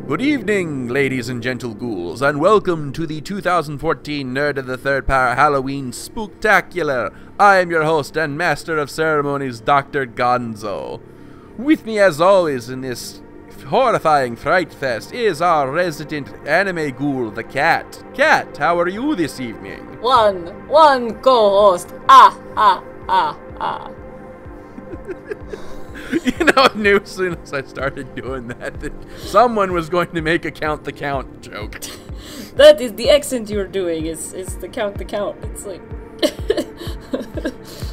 Good evening, ladies and gentle ghouls, and welcome to the 2014 Nerd of the Third Power Halloween Spook-tacular. I am your host and master of ceremonies, Dr. Gonzo. With me, as always, in this horrifying fright fest is our resident anime ghoul, the Cat. Cat, how are you this evening? One co-host. You know, I knew as soon as I started doing that someone was going to make a count the count joke. That is the accent you're doing, is the count. It's like...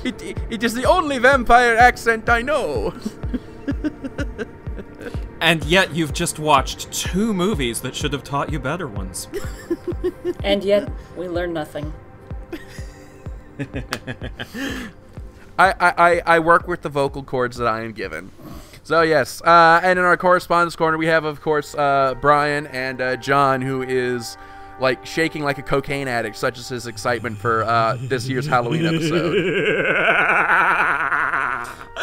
It is the only vampire accent I know. And yet you've just watched 2 movies that should have taught you better ones. And yet we learn nothing. I work with the vocal cords that I am given. So yes, and in our correspondence corner we have, of course, Brian and John, who is like shaking like a cocaine addict, such as his excitement for this year's Halloween episode.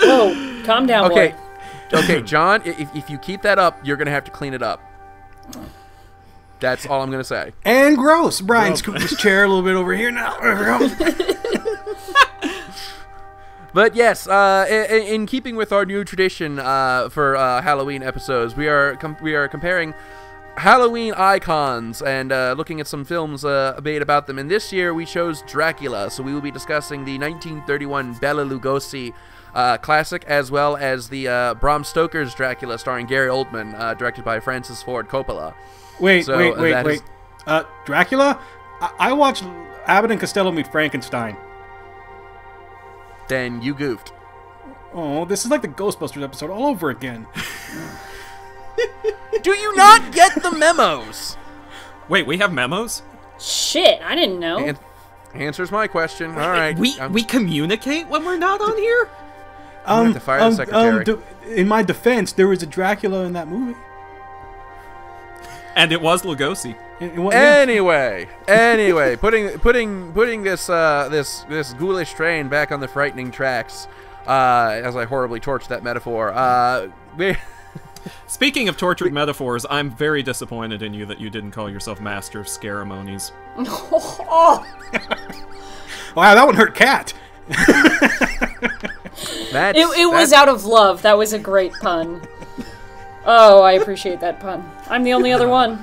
Whoa, calm down, okay. boy. Okay, John, if you keep that up, you're gonna have to clean it up. That's all I'm gonna say. And gross. Brian, scoot this chair a little bit over here now. But yes, in keeping with our new tradition for Halloween episodes, we are comparing Halloween icons and looking at some films made about them. And this year we chose Dracula, so we will be discussing the 1931 Bela Lugosi classic, as well as the Bram Stoker's Dracula, starring Gary Oldman, directed by Francis Ford Coppola. Wait. Is... Dracula? I watched Abbott and Costello Meet Frankenstein. Then you goofed. Oh, this is like the Ghostbusters episode all over again. Do you not get the memos? Wait, we have memos? Shit, I didn't know. Answers my question. All right. We communicate when we're not on here? I'm gonna have to fire the secretary. In my defense, there was a Dracula in that movie. And it was Lugosi. Anyway, putting this ghoulish train back on the frightening tracks, as I horribly torch that metaphor. Speaking of tortured metaphors, I'm very disappointed in you that you didn't call yourself Master of Ceremonies. Wow, that one hurt Cat. It was out of love. That was a great pun. Oh, I appreciate that pun. I'm the only other one.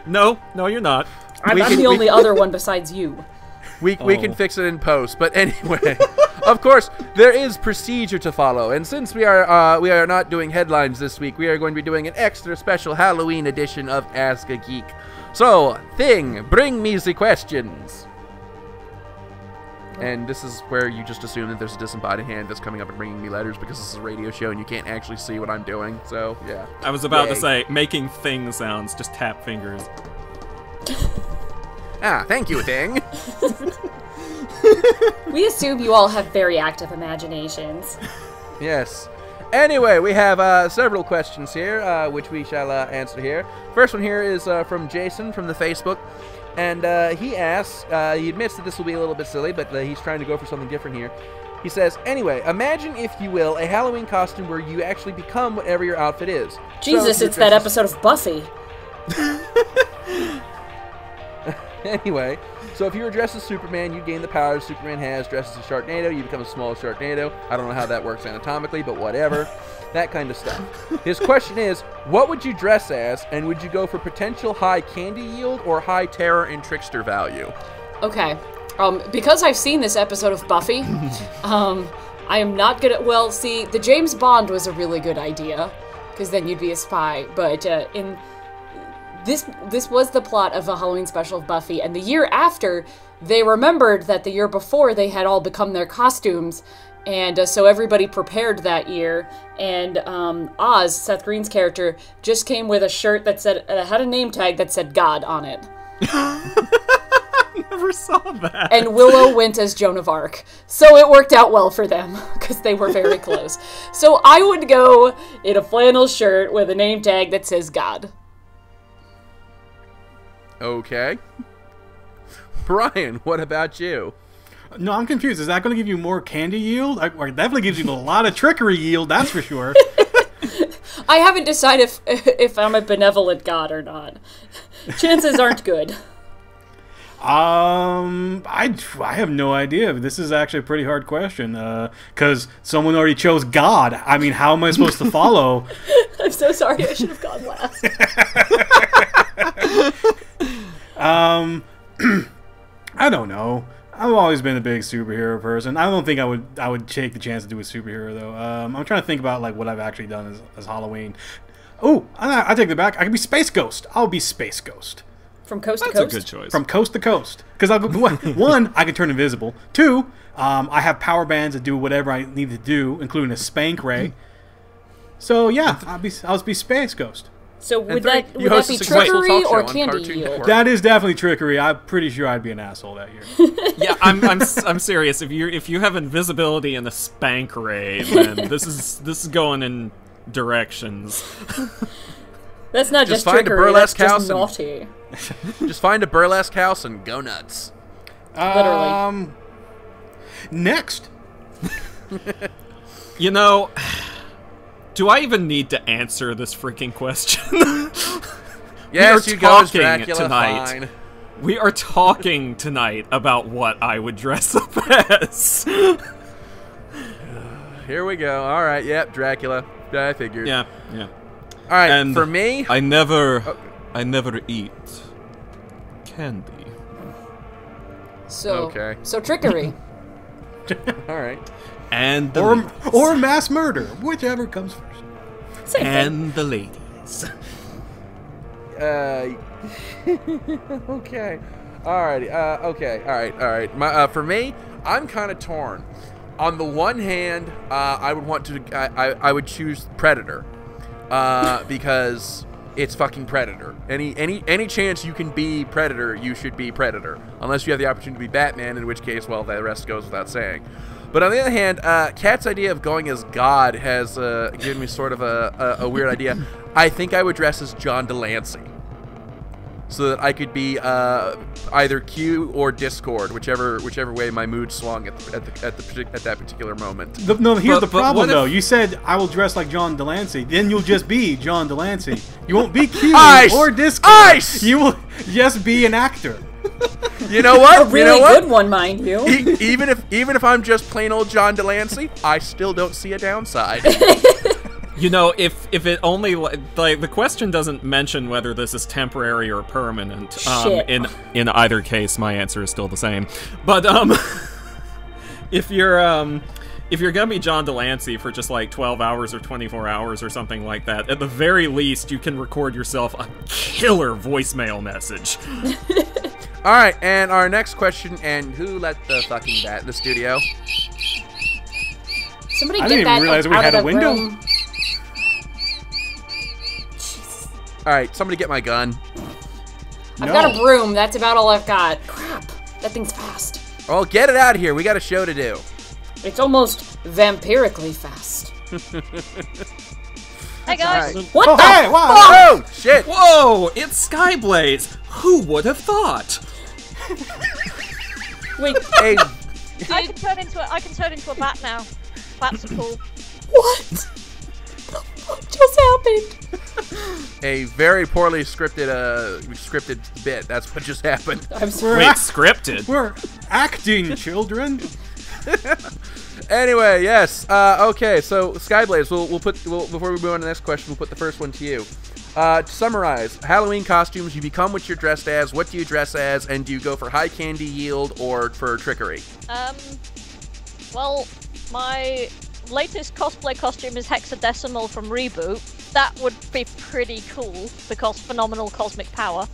No, you're not. I'm the only other one besides you. We can fix it in post, but anyway, of course, there is procedure to follow, and since we are not doing headlines this week, we are going to be doing an extra special Halloween edition of Ask a Geek. So, bring me the questions. And this is where you just assume that there's a disembodied hand that's coming up and bringing me letters, because this is a radio show and you can't actually see what I'm doing, so, yeah. I was about to say, making thing sounds, just tap fingers. Thank you, Thing. We assume you all have very active imaginations. Yes. Anyway, we have several questions here, which we shall answer here. First one here is from Jason from the Facebook. And he asks, he admits that this will be a little bit silly, but he's trying to go for something different here. He says, anyway, imagine, if you will, a Halloween costume where you actually become whatever your outfit is. Jesus, it's that episode of Buffy. Anyway, so if you were dressed as Superman, you gain the powers Superman has. Dressed as a Sharknado, you become a small Sharknado. I don't know how that works anatomically, but whatever. That kind of stuff. His question is, what would you dress as, and would you go for potential high candy yield or high terror and trickster value? Okay. Because I've seen this episode of Buffy, I am not good at... Well, see, the James Bond was a really good idea, because then you'd be a spy, but in... This was the plot of a Halloween special of Buffy, and the year after, they remembered that the year before they had all become their costumes, and so everybody prepared that year, and Oz, Seth Green's character, just came with a shirt that said had a name tag that said God on it. I never saw that. And Willow went as Joan of Arc, so it worked out well for them, because they were very close. So I would go in a flannel shirt with a name tag that says God. Okay. Brian, what about you? No, I'm confused. Is that going to give you more candy yield? Or it definitely gives you a lot of trickery yield, that's for sure. I haven't decided if I'm a benevolent god or not. Chances aren't good. I have no idea. This is actually a pretty hard question because someone already chose God. I mean, how am I supposed to follow? I'm so sorry. I should have gone last. I don't know. I've always been a big superhero person. I don't think I would take the chance to do a superhero though. I'm trying to think about like what I've actually done as Halloween. Oh, I take it back. I could be Space Ghost. I'll be Space Ghost. From coast to That's coast? a good choice. From coast to coast. Because one, I can turn invisible. Two, I have power bands that do whatever I need to do, including a spank ray. So yeah, I'll be Space Ghost. So would three, that you host be a successful trickery talk show or on candy Cartoon yield? Network. That is definitely trickery. I'm pretty sure I'd be an asshole that year. Yeah, I'm serious. If you have invisibility and a spank ray, then this is going in directions. That's not just find a trickery, that's burlesque just house and- naughty. Just find a burlesque house and go nuts. Literally. Next. You know, do I even need to answer this freaking question? Yes, we are you go as talking Dracula, tonight. fine. We are talking tonight about what I would dress up as. Here we go. All right, yep, Dracula. I figured. Yeah. All right, And for me... I never eat candy. So, Okay. so trickery. All right. And the Or mass murder, whichever comes first. Same thing. and the ladies. Okay. Alrighty. Okay. All right. For me, I'm kind of torn. On the one hand, I would want to. I would choose Predator, because it's fucking Predator. Any chance you can be Predator, you should be Predator. Unless you have the opportunity to be Batman, in which case, well, the rest goes without saying. But on the other hand, Kat's idea of going as God has given me sort of a weird idea. I think I would dress as John Delancey, so that I could be either Q or Discord, whichever way my mood swung at that particular moment. Here's the problem though. You said I will dress like John Delancey. Then you'll just be John Delancey. You won't be Q or Discord. Ice! You will just be an actor. You know what? A really good one, mind you. Even if I'm just plain old John Delancey, I still don't see a downside. You know, if it only like the question doesn't mention whether this is temporary or permanent. Shit. In either case, my answer is still the same. But if you're gonna be John Delancey for just like 12 hours or 24 hours or something like that, at the very least you can record yourself a killer voicemail message. All right, and our next question, and who let the fucking bat in the studio? Somebody I get didn't that even realize we out had of a the window. room. All right, somebody get my gun. I've got a broom. That's about all I've got. Crap. That thing's fast. Well, get it out of here. We got a show to do. It's almost vampirically fast. Hey guys, All right. What Oh, the hey, wow. fuck? Oh, shit. Whoa! It's Skyblaze. Who would have thought? Wait, Hey, I can turn into a bat now. Bats are cool. what? What just happened? a very poorly scripted bit. That's what just happened. I'm Wait, sorry. scripted? We're acting, children. Anyway, yes. Okay, so Skyblaze, we'll before we move on to the next question, we'll put the first one to you. To summarize, Halloween costumes, you become what you're dressed as. What do you dress as, and do you go for high candy yield or for trickery? Well, my latest cosplay costume is hexadecimal from Reboot. That would be pretty cool because phenomenal cosmic power.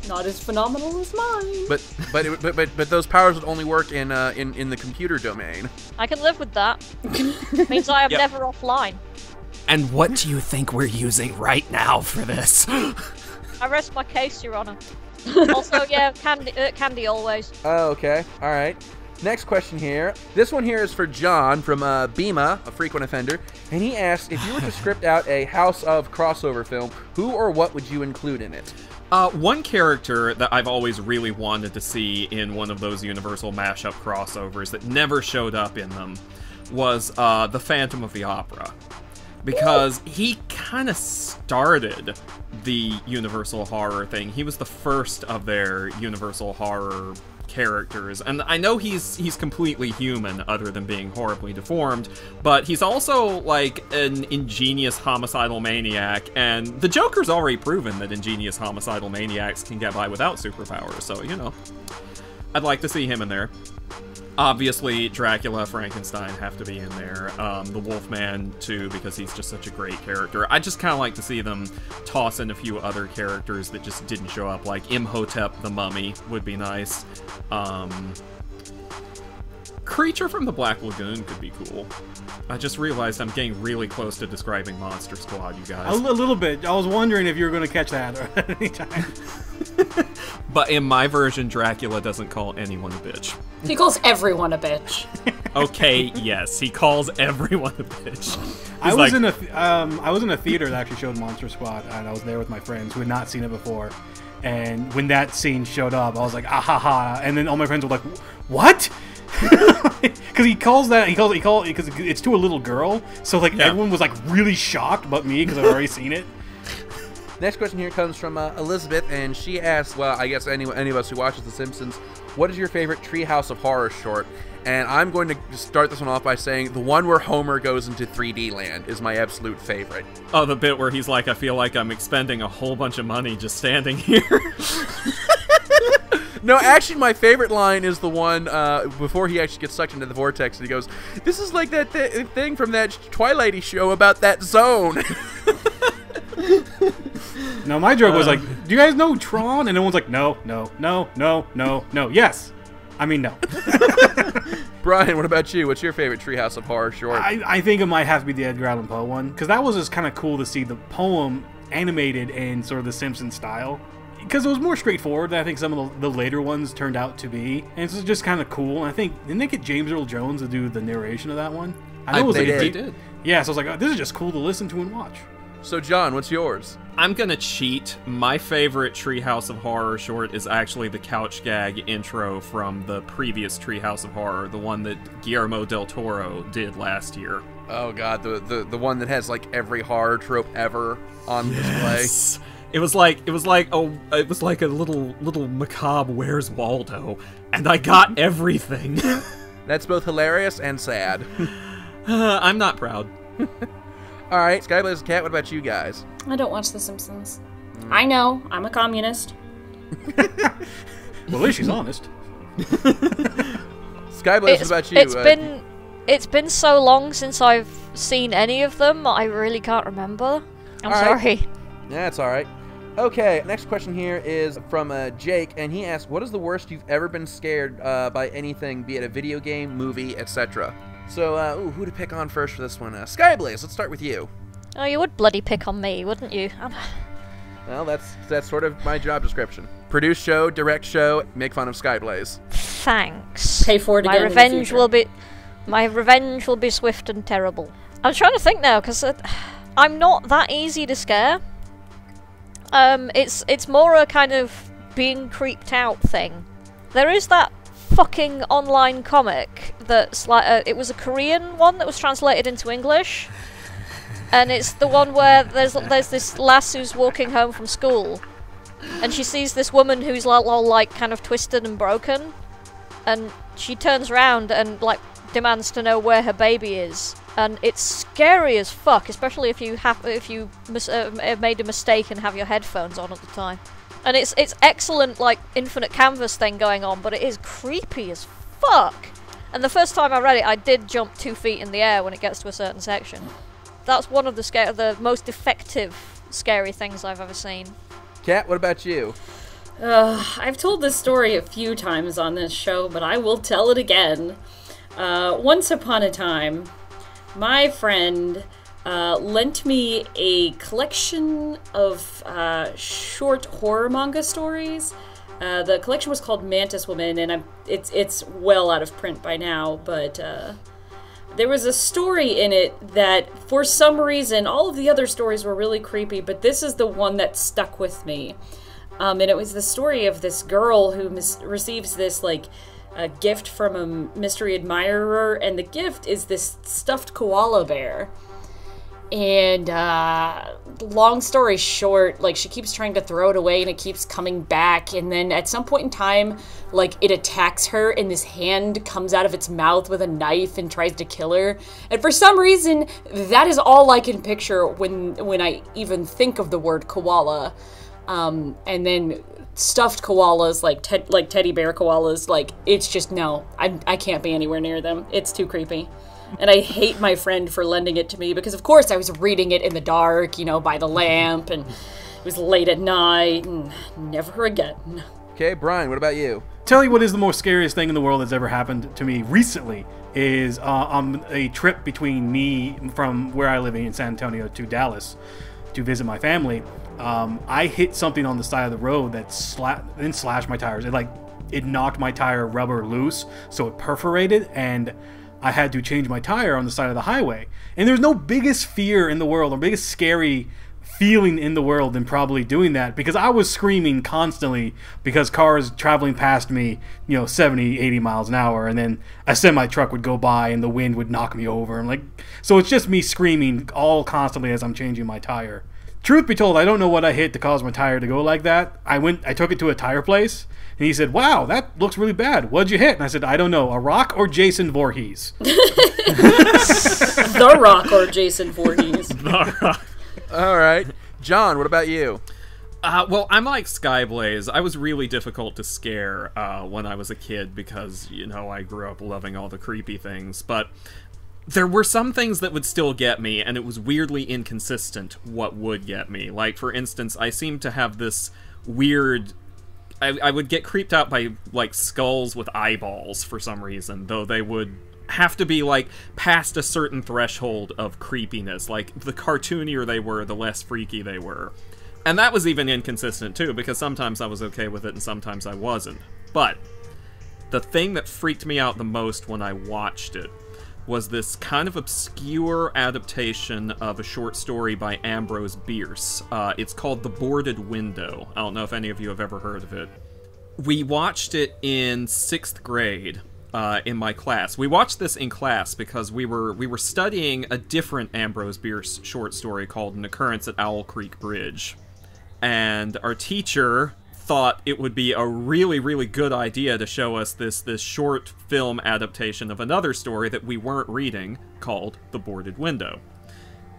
Not as phenomenal as mine. But those powers would only work in the computer domain. I can live with that. Means I am Yep. never offline. And what do you think we're using right now for this? I rest my case, Your Honor. Also, yeah, candy always. Oh, okay. All right. Next question here. This one here is for John from Bima, a frequent offender, and he asked, if you were to script out a House of crossover film, who or what would you include in it? One character that I've always really wanted to see in one of those Universal mashup crossovers that never showed up in them was the Phantom of the Opera. because he kind of started the Universal Horror thing. He was the first of their Universal Horror characters, and I know he's completely human other than being horribly deformed, but he's also like an ingenious homicidal maniac, and the Joker's already proven that ingenious homicidal maniacs can get by without superpowers, so you know, I'd like to see him in there. Obviously, Dracula, Frankenstein have to be in there. The Wolfman, too, because he's just such a great character. I just kind of like to see them toss in a few other characters that just didn't show up, like Imhotep the Mummy would be nice. Creature from the Black Lagoon could be cool. I just realized I'm getting really close to describing Monster Squad, you guys. A little bit. I was wondering if you were going to catch that at any time. But in my version, Dracula doesn't call anyone a bitch. He calls everyone a bitch. Okay, yes, he calls everyone a bitch. I was in a theater that actually showed Monster Squad, and I was there with my friends who had not seen it before. And when that scene showed up, I was like, ah ha ha, and then all my friends were like, what? Because because it's to a little girl, so like everyone was like really shocked, but me because I've already seen it. Next question here comes from Elizabeth, and she asks, well, I guess any of us who watches The Simpsons, what is your favorite Treehouse of Horror short? And I'm going to start this one off by saying the one where Homer goes into 3D land is my absolute favorite. Oh, the bit where he's like, I feel like I'm expending a whole bunch of money just standing here. No, actually, my favorite line is the one before he actually gets sucked into the vortex, and he goes, this is like that thing from that Twilighty show about that zone. No, my joke was like, do you guys know Tron? And everyone's like, no, yes. I mean, no. Brian, what about you? What's your favorite Treehouse of Horror short? I think it might have to be the Edgar Allan Poe one, because that was just kind of cool to see the poem animated in sort of the Simpsons style. Because it was more straightforward than I think some of the later ones turned out to be. And it's just kind of cool. And I think, didn't they get James Earl Jones to do the narration of that one? I know it was they like did. Yeah, so I was like, oh, this is just cool to listen to and watch. So, John, what's yours? I'm gonna cheat. My favorite Treehouse of Horror short is actually the couch gag intro from the previous Treehouse of Horror, the one that Guillermo del Toro did last year. Oh god, the one that has like every horror trope ever on display. It was like a little macabre Where's Waldo, and I got everything. That's both hilarious and sad. I'm not proud. All right, Skyblaze Cat, what about you guys? I don't watch The Simpsons. I know, I'm a communist. Well, at least she's honest. Skyblaze, what about you? It's been so long since I've seen any of them, I really can't remember. I'm sorry. Yeah, it's all right. Okay, next question here is from Jake, and he asks, what is the worst you've ever been scared by anything, be it a video game, movie, etc.? So, who to pick on first for this one? Skyblaze, let's start with you. Oh, you would bloody pick on me, wouldn't you? Well, that's sort of my job description. Produce show, direct show, make fun of Skyblaze. Thanks. Pay for it again. My revenge will be swift and terrible. I'm trying to think now, because I'm not that easy to scare. It's more a kind of being creeped out thing. There is that fucking online comic that's like it was a Korean one that was translated into English, and it's the one where there's this lass who's walking home from school, and she sees this woman who's all like kind of twisted and broken, and she turns around and like demands to know where her baby is, and it's scary as fuck, especially if you made a mistake and have your headphones on at the time. And it's excellent, like, infinite canvas thing going on, but it is creepy as fuck. And the first time I read it, I did jump 2 feet in the air when it gets to a certain section. That's one of the most effective scary things I've ever seen. Kat, what about you? I've told this story a few times on this show, but I will tell it again. Once upon a time, my friend lent me a collection of short horror manga stories. The collection was called Mantis Woman, and it's well out of print by now, but there was a story in it that, for some reason, all of the other stories were really creepy, but this is the one that stuck with me. And it was the story of this girl who receives this, like, a gift from a mystery admirer, and the gift is this stuffed koala bear. And long story short, like, she keeps trying to throw it away and it keeps coming back, and then at some point in time, like, it attacks her and this hand comes out of its mouth with a knife and tries to kill her. And for some reason, that is all I can picture when I even think of the word koala. And then stuffed koalas, like teddy bear koalas, like, it's just, no, I can't be anywhere near them. It's too creepy. And I hate my friend for lending it to me because, of course, I was reading it in the dark, you know, by the lamp, and it was late at night, and never again. Okay, Brian, what about you? Tell you what is the most scariest thing in the world that's ever happened to me recently is on a trip between me from where I live in San Antonio to Dallas to visit my family. I hit something on the side of the road that slashed my tires. It knocked my tire rubber loose, so it perforated, and I had to change my tire on the side of the highway. And there's no biggest fear in the world or biggest scary feeling in the world than probably doing that, because I was screaming constantly because cars traveling past me, 70, 80 miles an hour, and then a semi-truck would go by and the wind would knock me over. And so it's just me screaming all constantly as I'm changing my tire. Truth be told, I don't know what I hit to cause my tire to go like that. I took it to a tire place, and he said, "Wow, that looks really bad. What'd you hit?" And I said, "I don't know, a rock or Jason Voorhees." The Rock or Jason Voorhees. The Rock. All right. John, what about you? Well, I'm like Skyblaze. I was really difficult to scare when I was a kid because, I grew up loving all the creepy things. But there were some things that would still get me, and it was weirdly inconsistent what would get me. Like, for instance, I seemed to have this weird... I would get creeped out by, like, skulls with eyeballs for some reason, though they would have to be, like, past a certain threshold of creepiness. Like, the cartoonier they were, the less freaky they were. And that was even inconsistent, too, because sometimes I was okay with it and sometimes I wasn't. But the thing that freaked me out the most when I watched it was this kind of obscure adaptation of a short story by Ambrose Bierce. It's called The Boarded Window. I don't know if any of you have ever heard of it. We watched it in 6th grade in my class. We watched this in class because we were studying a different Ambrose Bierce short story called An Occurrence at Owl Creek Bridge. And our teacher thought it would be a really, really good idea to show us this short film adaptation of another story that we weren't reading called The Boarded Window.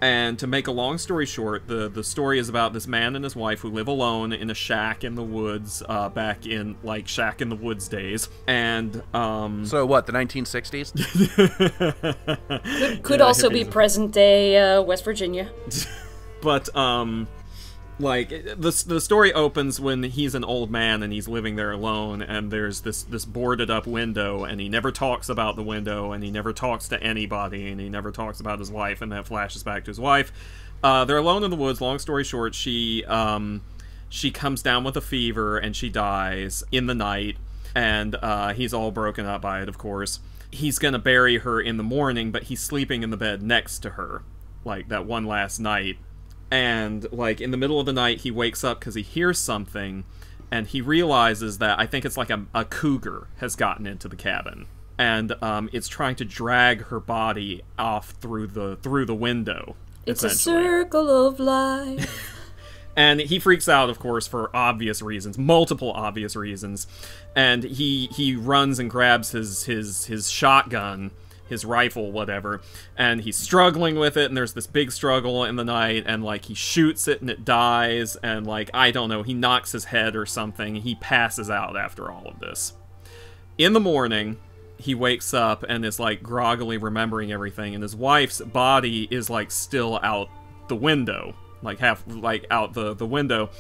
And to make a long story short, the story is about this man and his wife who live alone in a shack in the woods, back in, like, Shack in the Woods days. And, So what, the 1960s? Could also be present-day West Virginia. But, like, the story opens when he's an old man and he's living there alone, and there's this boarded up window, and he never talks about the window, and he never talks to anybody, and he never talks about his wife, and that flashes back to his wife. They're alone in the woods. Long story short, she comes down with a fever, and she dies in the night, and he's all broken up by it, of course. He's gonna bury her in the morning, but he's sleeping in the bed next to her, like, that one last night. And, like, in the middle of the night, he wakes up because he hears something, and he realizes that, I think it's like a cougar has gotten into the cabin. And it's trying to drag her body off through the window. It's a circle of life. And he freaks out, of course, for obvious reasons, multiple obvious reasons. And he runs and grabs his shotgun, his rifle, whatever, and he's struggling with it, and there's this big struggle in the night, and, like, he shoots it and it dies, and, like, I don't know, he knocks his head or something. He passes out after all of this. In the morning, he wakes up and is, like, groggily remembering everything, and his wife's body is, like, still out the window, like, half, like, out the window,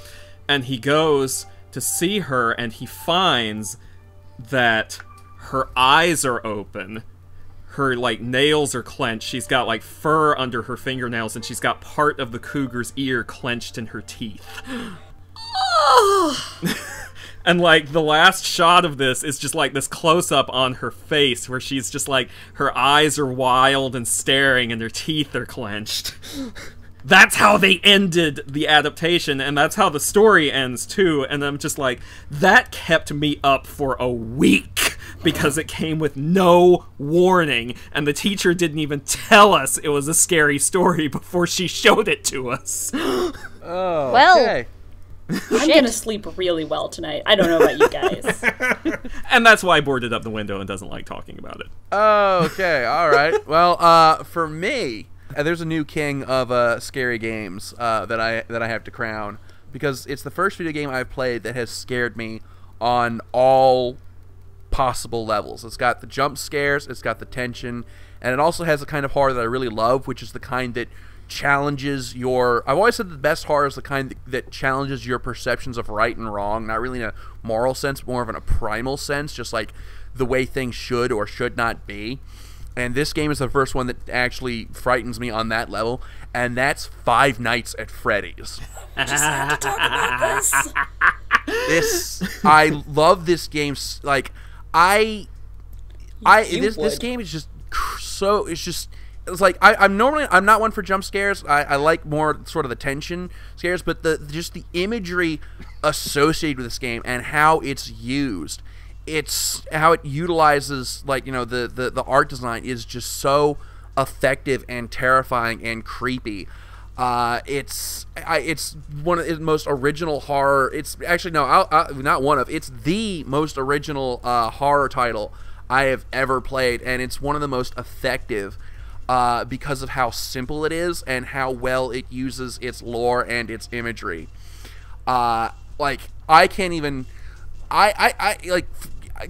and he goes to see her, and he finds that her eyes are open. Her, like, nails are clenched. She's got, like, fur under her fingernails, and she's got part of the cougar's ear clenched in her teeth. And, like, the last shot of this is just, like, this close-up on her face, where she's just, like, her eyes are wild and staring, and her teeth are clenched. That's how they ended the adaptation, and that's how the story ends, too. And I'm just like, that kept me up for a week. because it came with no warning, and the teacher didn't even tell us it was a scary story before she showed it to us. Oh, Well, okay. I'm gonna sleep really well tonight. I don't know about you guys. And that's why I boarded up the window and doesn't like talking about it. Oh, okay. All right. Well, for me, there's a new king of scary games that I have to crown, because it's the first video game I've played that has scared me on all possible levels. It's got the jump scares, it's got the tension, and it also has the kind of horror that I really love, which is the kind that challenges your... I've always said the best horror is the kind that challenges your perceptions of right and wrong, not really in a moral sense, but more of in a primal sense, just like the way things should or should not be. And this game is the first one that actually frightens me on that level, and that's Five Nights at Freddy's. Just have to talk about this. I love this game. Like, this game is just so... It's like I'm not one for jump scares. I like more sort of the tension scares, but just the imagery associated with this game and how it's used, it's how it utilizes, like, you know, the art design is just so effective and terrifying and creepy. It's one of the most original horror. It's actually not one of. It's the most original horror title I have ever played, and it's one of the most effective. Because of how simple it is and how well it uses its lore and its imagery. Like, I can't even...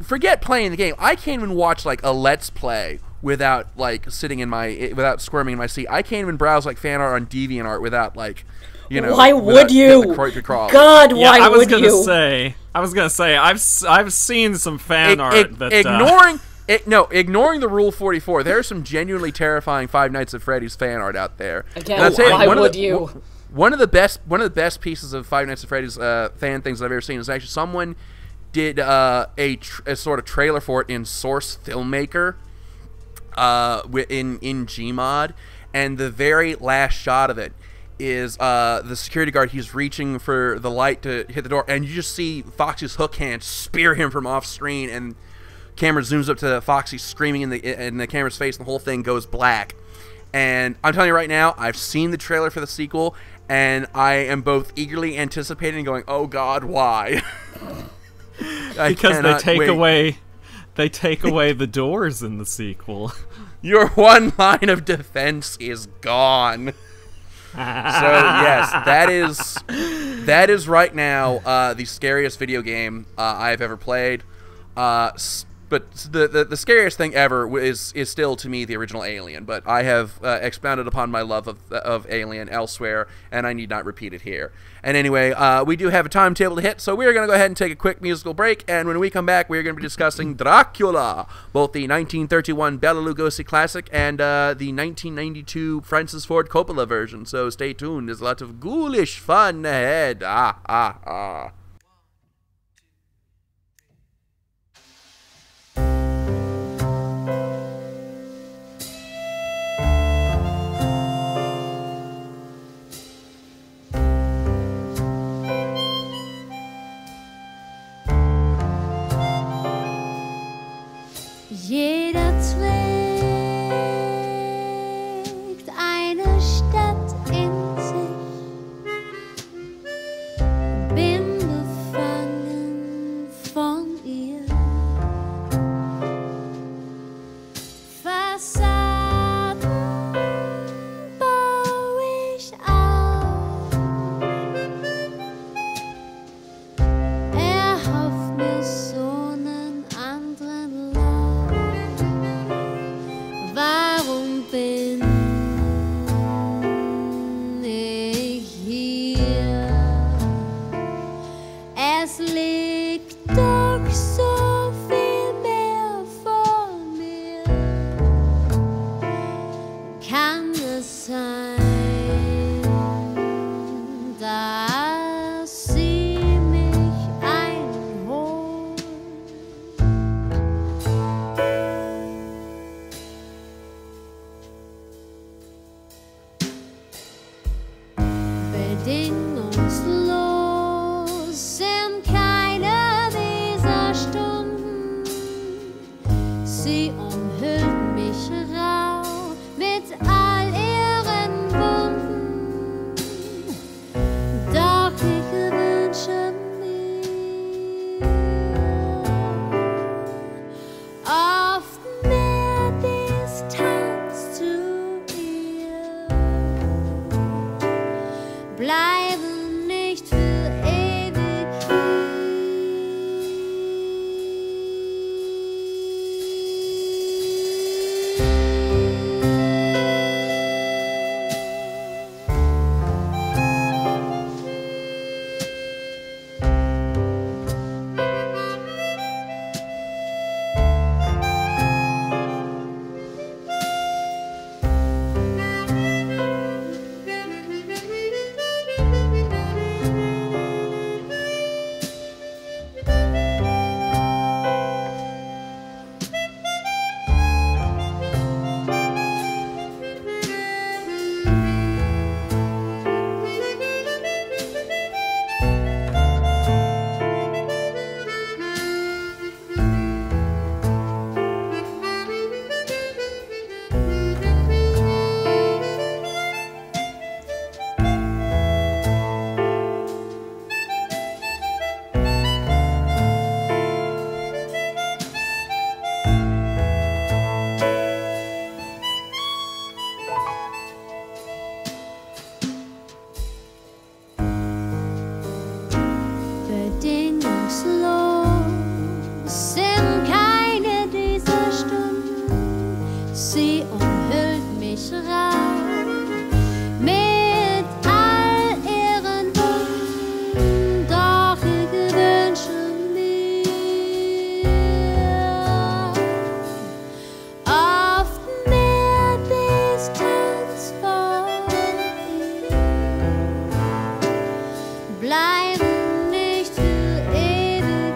forget playing the game. I can't even watch, like, a Let's Play without, like, without squirming in my seat. I can't even browse, like, fan art on DeviantArt without, like, you know... Why would you? God, Yeah, why would you? I was gonna say, I've seen some fan art that... Ignoring the Rule 44, there's some genuinely terrifying Five Nights at Freddy's fan art out there. Again, why would you? One of the best pieces of Five Nights at Freddy's fan things I've ever seen is actually someone did a sort of trailer for it in Source Filmmaker, in Gmod, and the very last shot of it is the security guard. He's reaching for the light to hit the door, and you just see Foxy's hook hand spear him from off screen, and camera zooms up to Foxy screaming in the camera's face, and the whole thing goes black. And I'm telling you right now, I've seen the trailer for the sequel, and I am both eagerly anticipating and going, "Oh God, why?" Because they take away the doors in the sequel. Your one line of defense is gone. So yes, that is right now the scariest video game I've ever played. But the scariest thing ever is still, to me, the original Alien. But I have expounded upon my love of Alien elsewhere, and I need not repeat it here. And anyway, we do have a timetable to hit, so we're going to go ahead and take a quick musical break. And when we come back, we're going to be discussing Dracula, both the 1931 Bela Lugosi classic and the 1992 Francis Ford Coppola version. So stay tuned. There's a lot of ghoulish fun ahead. Jeder trägt eine Stadt in sich, bin befangen von ihr. Fassaden baue ich auf, erhofft mir so einen anderen Lauf. Warum bin ich hier? Es liegt doch so viel mehr vor mir. Kann es sein, dass sie mich einholt? Bedingungslos sind keine dieser Stunden. Existenz vor ihm bleiben nicht für ewig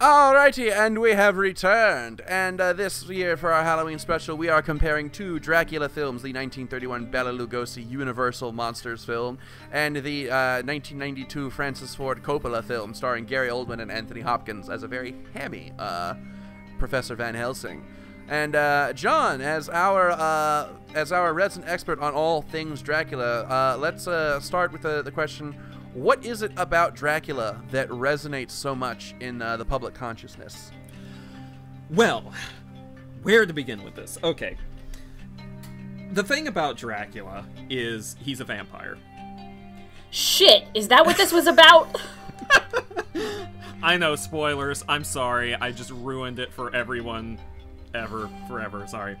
Alrighty, and we have returned. And this year for our Halloween special, we are comparing two Dracula films, the 1931 Bela Lugosi Universal Monsters film, and the 1992 Francis Ford Coppola film starring Gary Oldman and Anthony Hopkins as a very hammy Professor Van Helsing. And John, as our resident expert on all things Dracula, let's start with the question: what is it about Dracula that resonates so much in the public consciousness? Well, where to begin with this? Okay. The thing about Dracula is he's a vampire. Shit, is that what this was about? I know, spoilers. I'm sorry. I just ruined it for everyone forever, sorry.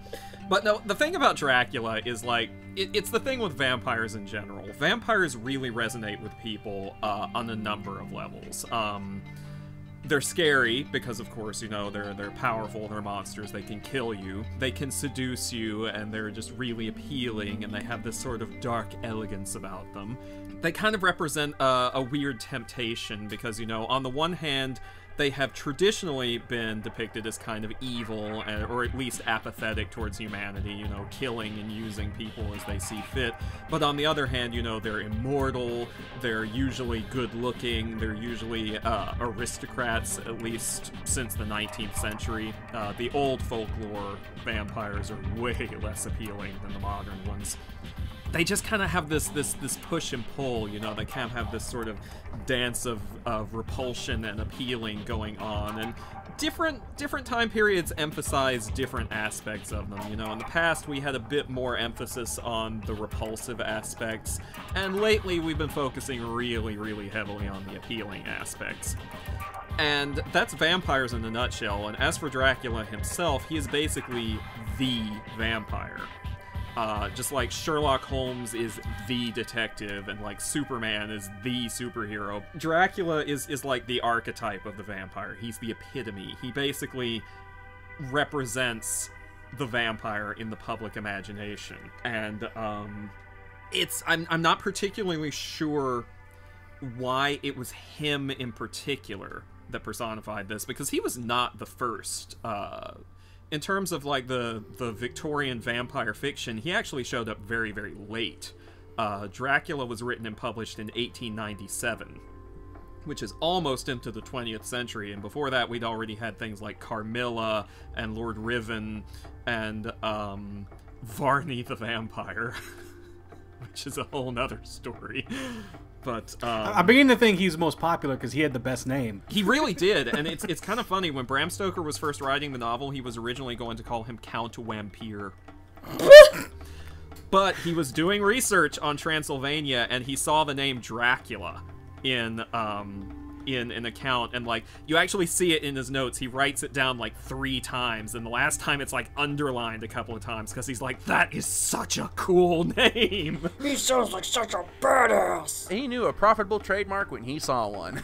But no, the thing about Dracula is, like, it's the thing with vampires in general. Vampires really resonate with people on a number of levels. They're scary because, of course, you know, they're powerful, they're monsters, they can kill you, they can seduce you, and they're just really appealing, and they have this sort of dark elegance about them. They kind of represent a weird temptation because, you know, on the one hand, they have traditionally been depicted as kind of evil, or at least apathetic towards humanity, you know, killing and using people as they see fit. But on the other hand, you know, they're immortal, they're usually good-looking, they're usually aristocrats, at least since the 19th century. The old folklore vampires are way less appealing than the modern ones. They just kind of have this push and pull, you know, they kind of have this sort of dance of repulsion and appealing going on, and different time periods emphasize different aspects of them. You know, in the past we had a bit more emphasis on the repulsive aspects, and lately we've been focusing really heavily on the appealing aspects. And that's vampires in a nutshell, and as for Dracula himself, he is basically the vampire. Just like Sherlock Holmes is the detective and like Superman is the superhero, Dracula is like the archetype of the vampire. He's the epitome. He basically represents the vampire in the public imagination. And I'm not particularly sure why it was him in particular that personified this, because he was not the first. In terms of, like, the Victorian vampire fiction, he actually showed up very late. Dracula was written and published in 1897, which is almost into the 20th century, and before that we'd already had things like Carmilla and Lord Riven and Varney the Vampire, which is a whole nother story. But I begin to think he's most popular because he had the best name. He really did, and it's kind of funny. When Bram Stoker was first writing the novel, he was originally going to call him Count Wampire. But he was doing research on Transylvania, and he saw the name Dracula in an account, and like you actually see it in his notes. He writes it down like 3 times, and the last time it's like underlined a couple of times because he's like, that is such a cool name. He sounds like such a badass. He knew a profitable trademark when he saw one.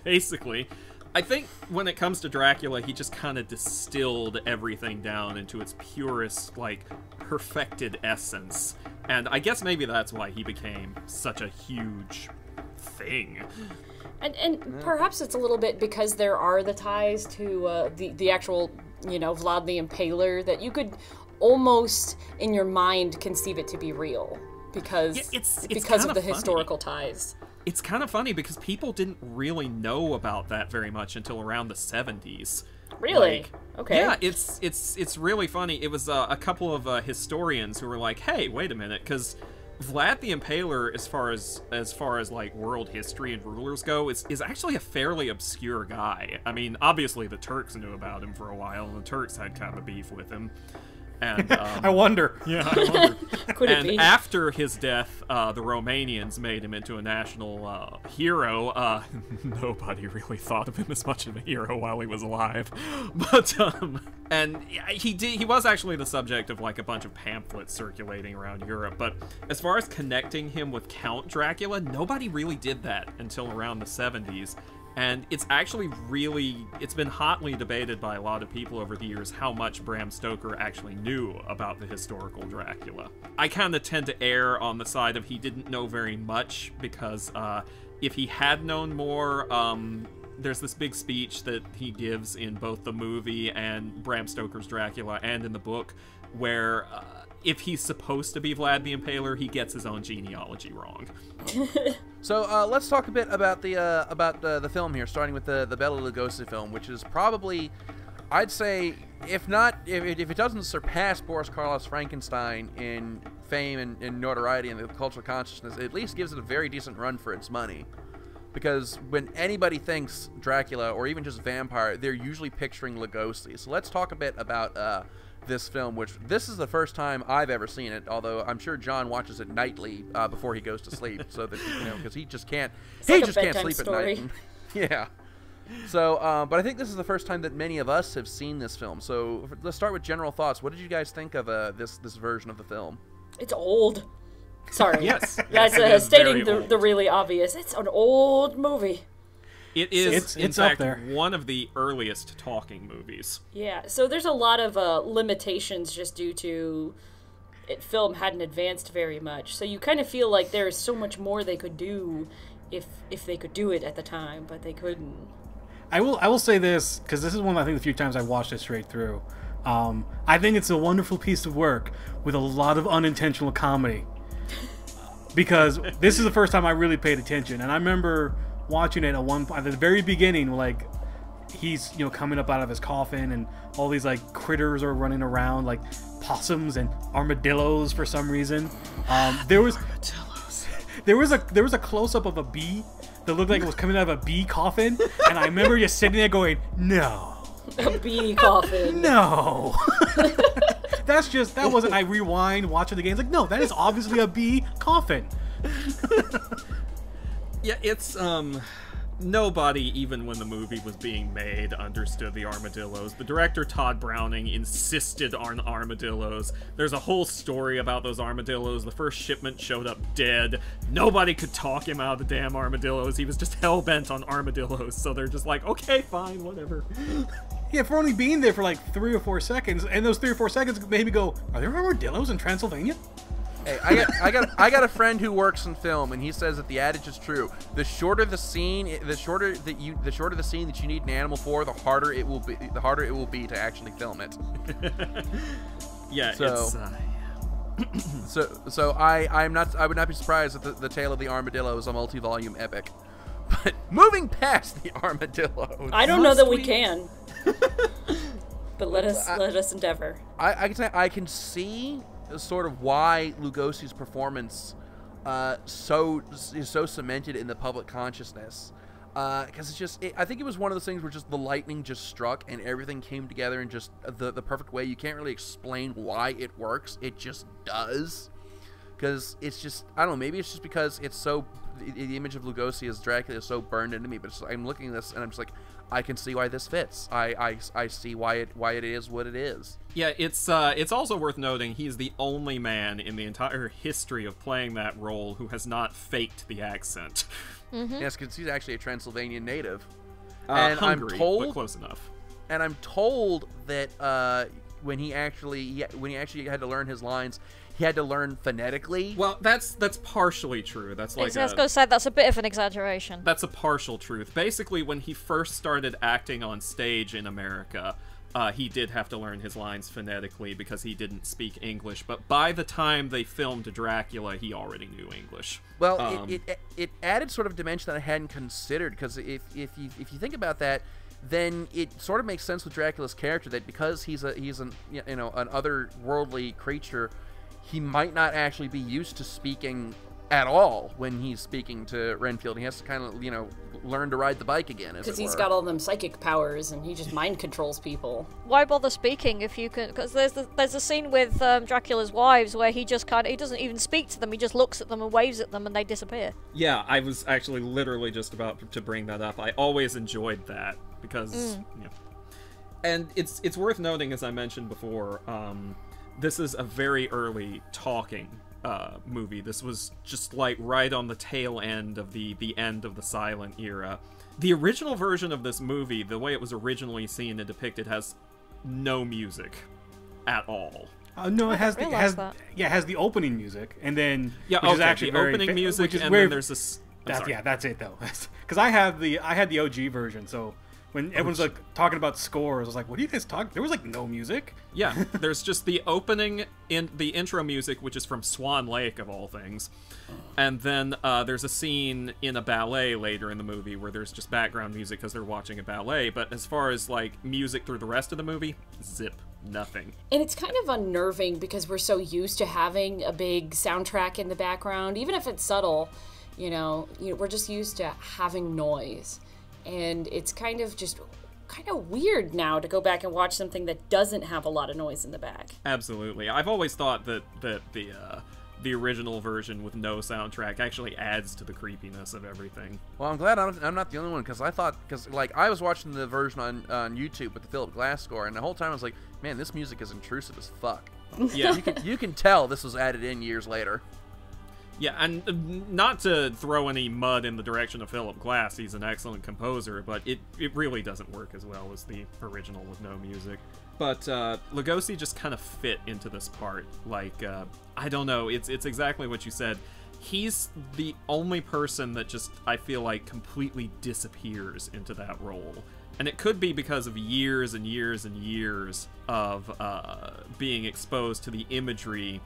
Basically. I think when it comes to Dracula, he just kind of distilled everything down into its purest, like, perfected essence. And I guess maybe that's why he became such a huge thing. And perhaps it's a little bit because there are the ties to the actual, you know, Vlad the Impaler, that you could almost, in your mind, conceive it to be real. Because, it's because of the funny. historical ties. It's kind of funny because people didn't really know about that very much until around the 70s. Really? Like, Okay. Yeah, it's really funny. It was a couple of historians who were like, "Hey, wait a minute," because Vlad the Impaler, as far as like world history and rulers go, is actually a fairly obscure guy. I mean, obviously the Turks knew about him for a while, and the Turks had kind of a beef with him. And I wonder. Yeah, I wonder. Could it And be? after his death, the Romanians made him into a national hero. Nobody really thought of him as much of a hero while he was alive, but and he was actually the subject of like a bunch of pamphlets circulating around Europe. But as far as connecting him with Count Dracula, nobody really did that until around the 70s. And it's actually it's been hotly debated by a lot of people over the years how much Bram Stoker actually knew about the historical Dracula. I kind of tend to err on the side of he didn't know very much, because if he had known more, there's this big speech that he gives in both the movie and Bram Stoker's Dracula and in the book, where if he's supposed to be Vlad the Impaler, he gets his own genealogy wrong. So let's talk a bit about the film here, starting with the Bela Lugosi film, which is probably, I'd say, if it doesn't surpass Boris Karloff's Frankenstein in fame and notoriety and the cultural consciousness, it at least gives it a very decent run for its money. Because when anybody thinks Dracula or even just vampire, they're usually picturing Lugosi. So let's talk a bit about this film, which this is the first time I've ever seen it, although I'm sure John watches it nightly before he goes to sleep, so that, you know, because he just can't like can't a sleep story. at night. Yeah. So, but I think this is the first time that many of us have seen this film. So let's start with general thoughts. What did you guys think of this version of the film? It's old. Sorry. Yes. That's it is stating very old. the really obvious. It's an old movie. It is, in it's up fact, there. one of the earliest talking movies. Yeah, so there's a lot of limitations just due to film hadn't advanced very much. So you kind of feel like there's so much more they could do if they could do it at the time, but they couldn't. I will say this, because this is one of, I think, the few times I watched it straight through. I think it's a wonderful piece of work with a lot of unintentional comedy. Because this is the first time I really paid attention, and I remember watching it at the very beginning, like he's coming up out of his coffin, and all these like critters are running around, like possums and armadillos for some reason. There was a close up of a bee that looked like it was coming out of a bee coffin, and I remember just sitting there going, "No, A bee coffin. no." That wasn't. I rewind, watch it again. It's like, no, that is obviously a bee coffin. Yeah, it's, nobody, even when the movie was being made, understood the armadillos. The director, Todd Browning, insisted on armadillos. There's a whole story about those armadillos. The first shipment showed up dead. Nobody could talk him out of the damn armadillos. He was just hell-bent on armadillos, so they're just like, okay, fine, whatever. Yeah, for only being there for like 3 or 4 seconds, and those 3 or 4 seconds made me go, "Are there armadillos in Transylvania?" Hey, I got a friend who works in film, and he says that the adage is true. The shorter the scene, the shorter the scene that you need an animal for, the harder it will be to actually film it. Yeah, So- it's, So I would not be surprised if the Tale of the Armadillo is a multi-volume epic. But moving past the armadillo, I don't know that we can. But let us endeavor. I can say I can see sort of why Lugosi's performance is so cemented in the public consciousness, because it's just I think it was one of those things where just the lightning just struck and everything came together in just the perfect way. You can't really explain why it works, it just does, because it's just, I don't know, maybe it's just because it's so, the image of Lugosi as Dracula is so burned into me, but I'm looking at this and I'm just like, I can see why this fits. I see why it is what it is. yeah, it's also worth noting he's the only man in the entire history of playing that role who has not faked the accent. Yes, because he's actually a Transylvanian native. And Hungary, I'm told, but close enough. and I'm told that when he actually had to learn his lines, he had to learn phonetically. Well, that's partially true. That's like I was going to say that's a bit of an exaggeration. that's a partial truth. Basically, when he first started acting on stage in America, he did have to learn his lines phonetically because he didn't speak English. But by the time they filmed Dracula, he already knew English. Well, it added sort of dimension that I hadn't considered, because if you think about that, then it sort of makes sense with Dracula's character that because he's an otherworldly creature, he might not actually be used to speaking at all when he's speaking to Renfield. He has to kind of, learn to ride the bike again, because he's got all them psychic powers and he just mind controls people. Why bother speaking if you can? Because there's a scene with Dracula's wives where he doesn't even speak to them. He just looks at them and waves at them and they disappear. Yeah, I was actually literally just about to bring that up. I always enjoyed that because, and it's worth noting, as I mentioned before, this is a very early talking movie. This was just like right on the tail end of the end of the silent era. The original version of this movie, the way it was originally seen and depicted, has no music at all. No, it has the opening music, and then which is actually the opening music, and then there's this. That's it though, because I had the OG version, so. When everyone's like talking about scores, I was like, "What are you guys talking?" There was like no music. Yeah, there's just the opening in the intro music, which is from Swan Lake of all things, and then there's a scene in a ballet later in the movie where there's just background music because they're watching a ballet. But as far as like music through the rest of the movie, zip, nothing. And it's kind of unnerving because we're so used to having a big soundtrack in the background, even if it's subtle. We're just used to having noise. And it's kind of weird now to go back and watch something that doesn't have a lot of noise in the back. Absolutely. I've always thought that the original version with no soundtrack actually adds to the creepiness of everything. Well, I'm glad I'm not the only one, because I was watching the version on YouTube with the Philip Glass score, and the whole time I was like, man, this music is intrusive as fuck. Yeah. You can tell this was added in years later. Yeah, and not to throw any mud in the direction of Philip Glass, he's an excellent composer, but it really doesn't work as well as the original with no music. But Lugosi just kind of fit into this part. Like, I don't know, it's exactly what you said. He's the only person that just, I feel like, completely disappears into that role. And it could be because of years and years and years of being exposed to the imagery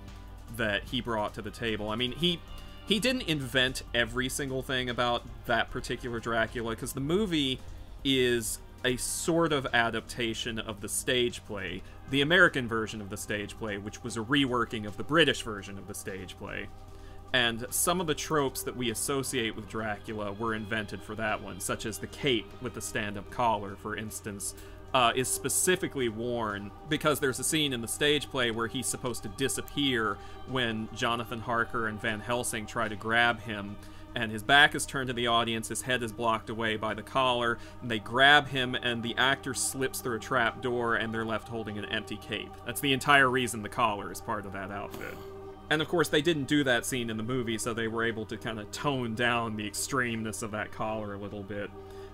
that he brought to the table. I mean, he didn't invent every single thing about that particular Dracula, because the movie is a sort of adaptation of the stage play, the American version of the stage play, which was a reworking of the British version of the stage play. And some of the tropes that we associate with Dracula were invented for that one, such as the cape with the stand-up collar, for instance, is specifically worn because there's a scene in the stage play where he's supposed to disappear when Jonathan Harker and Van Helsing try to grab him, and his back is turned to the audience, his head is blocked away by the collar, and they grab him, and the actor slips through a trap door, and they're left holding an empty cape. That's the entire reason the collar is part of that outfit. And of course, they didn't do that scene in the movie, so they were able to kind of tone down the extremeness of that collar a little bit.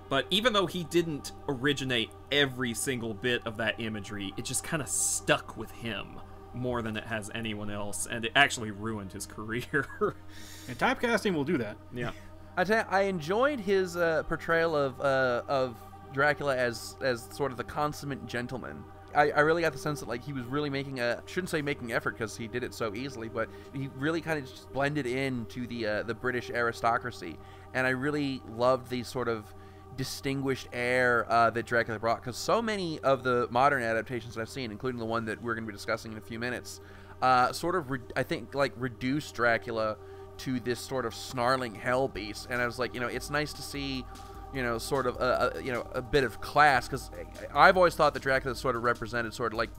But even though he didn't originate every single bit of that imagery, it just kind of stuck with him more than it has anyone else, and it actually ruined his career. And typecasting will do that. Yeah. I enjoyed his portrayal of Dracula as sort of the consummate gentleman. I really got the sense that, like, he was really making shouldn't say making effort because he did it so easily, but he really kind of just blended into the British aristocracy, and I really loved the sort of distinguished air that Dracula brought, because so many of the modern adaptations that I've seen, including the one that we're going to be discussing in a few minutes, sort of I think like reduced Dracula to this sort of snarling hell beast. And I was like, it's nice to see sort of a bit of class, because I've always thought that Dracula sort of represented sort of like,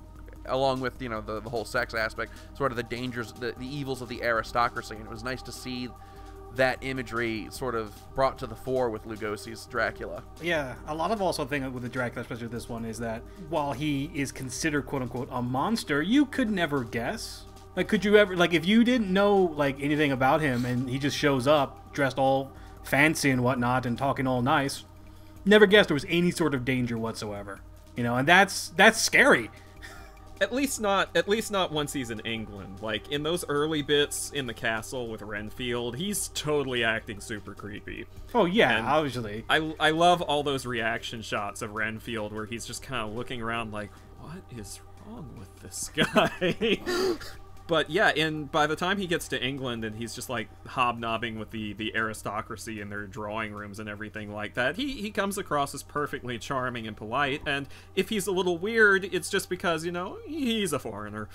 along with the whole sex aspect, sort of the dangers, the evils of the aristocracy, and it was nice to see that imagery sort of brought to the fore with Lugosi's Dracula. Yeah, a lot of also thing with the Dracula, especially with this one, is that while he is considered quote-unquote a monster, you could never guess. Like, could you ever, like, if you didn't know, like, anything about him and he just shows up dressed all fancy and whatnot and talking all nice, never guessed there was any sort of danger whatsoever. And that's scary. At least not once he's in England. Like, in those early bits in the castle with Renfield, he's totally acting super creepy. Oh yeah, and obviously. I love all those reaction shots of Renfield where he's just kind of looking around like, what is wrong with this guy? But yeah, by the time he gets to England and he's just like hobnobbing with the aristocracy in their drawing rooms and everything like that, he comes across as perfectly charming and polite. And if he's a little weird, it's just because, you know, he's a foreigner.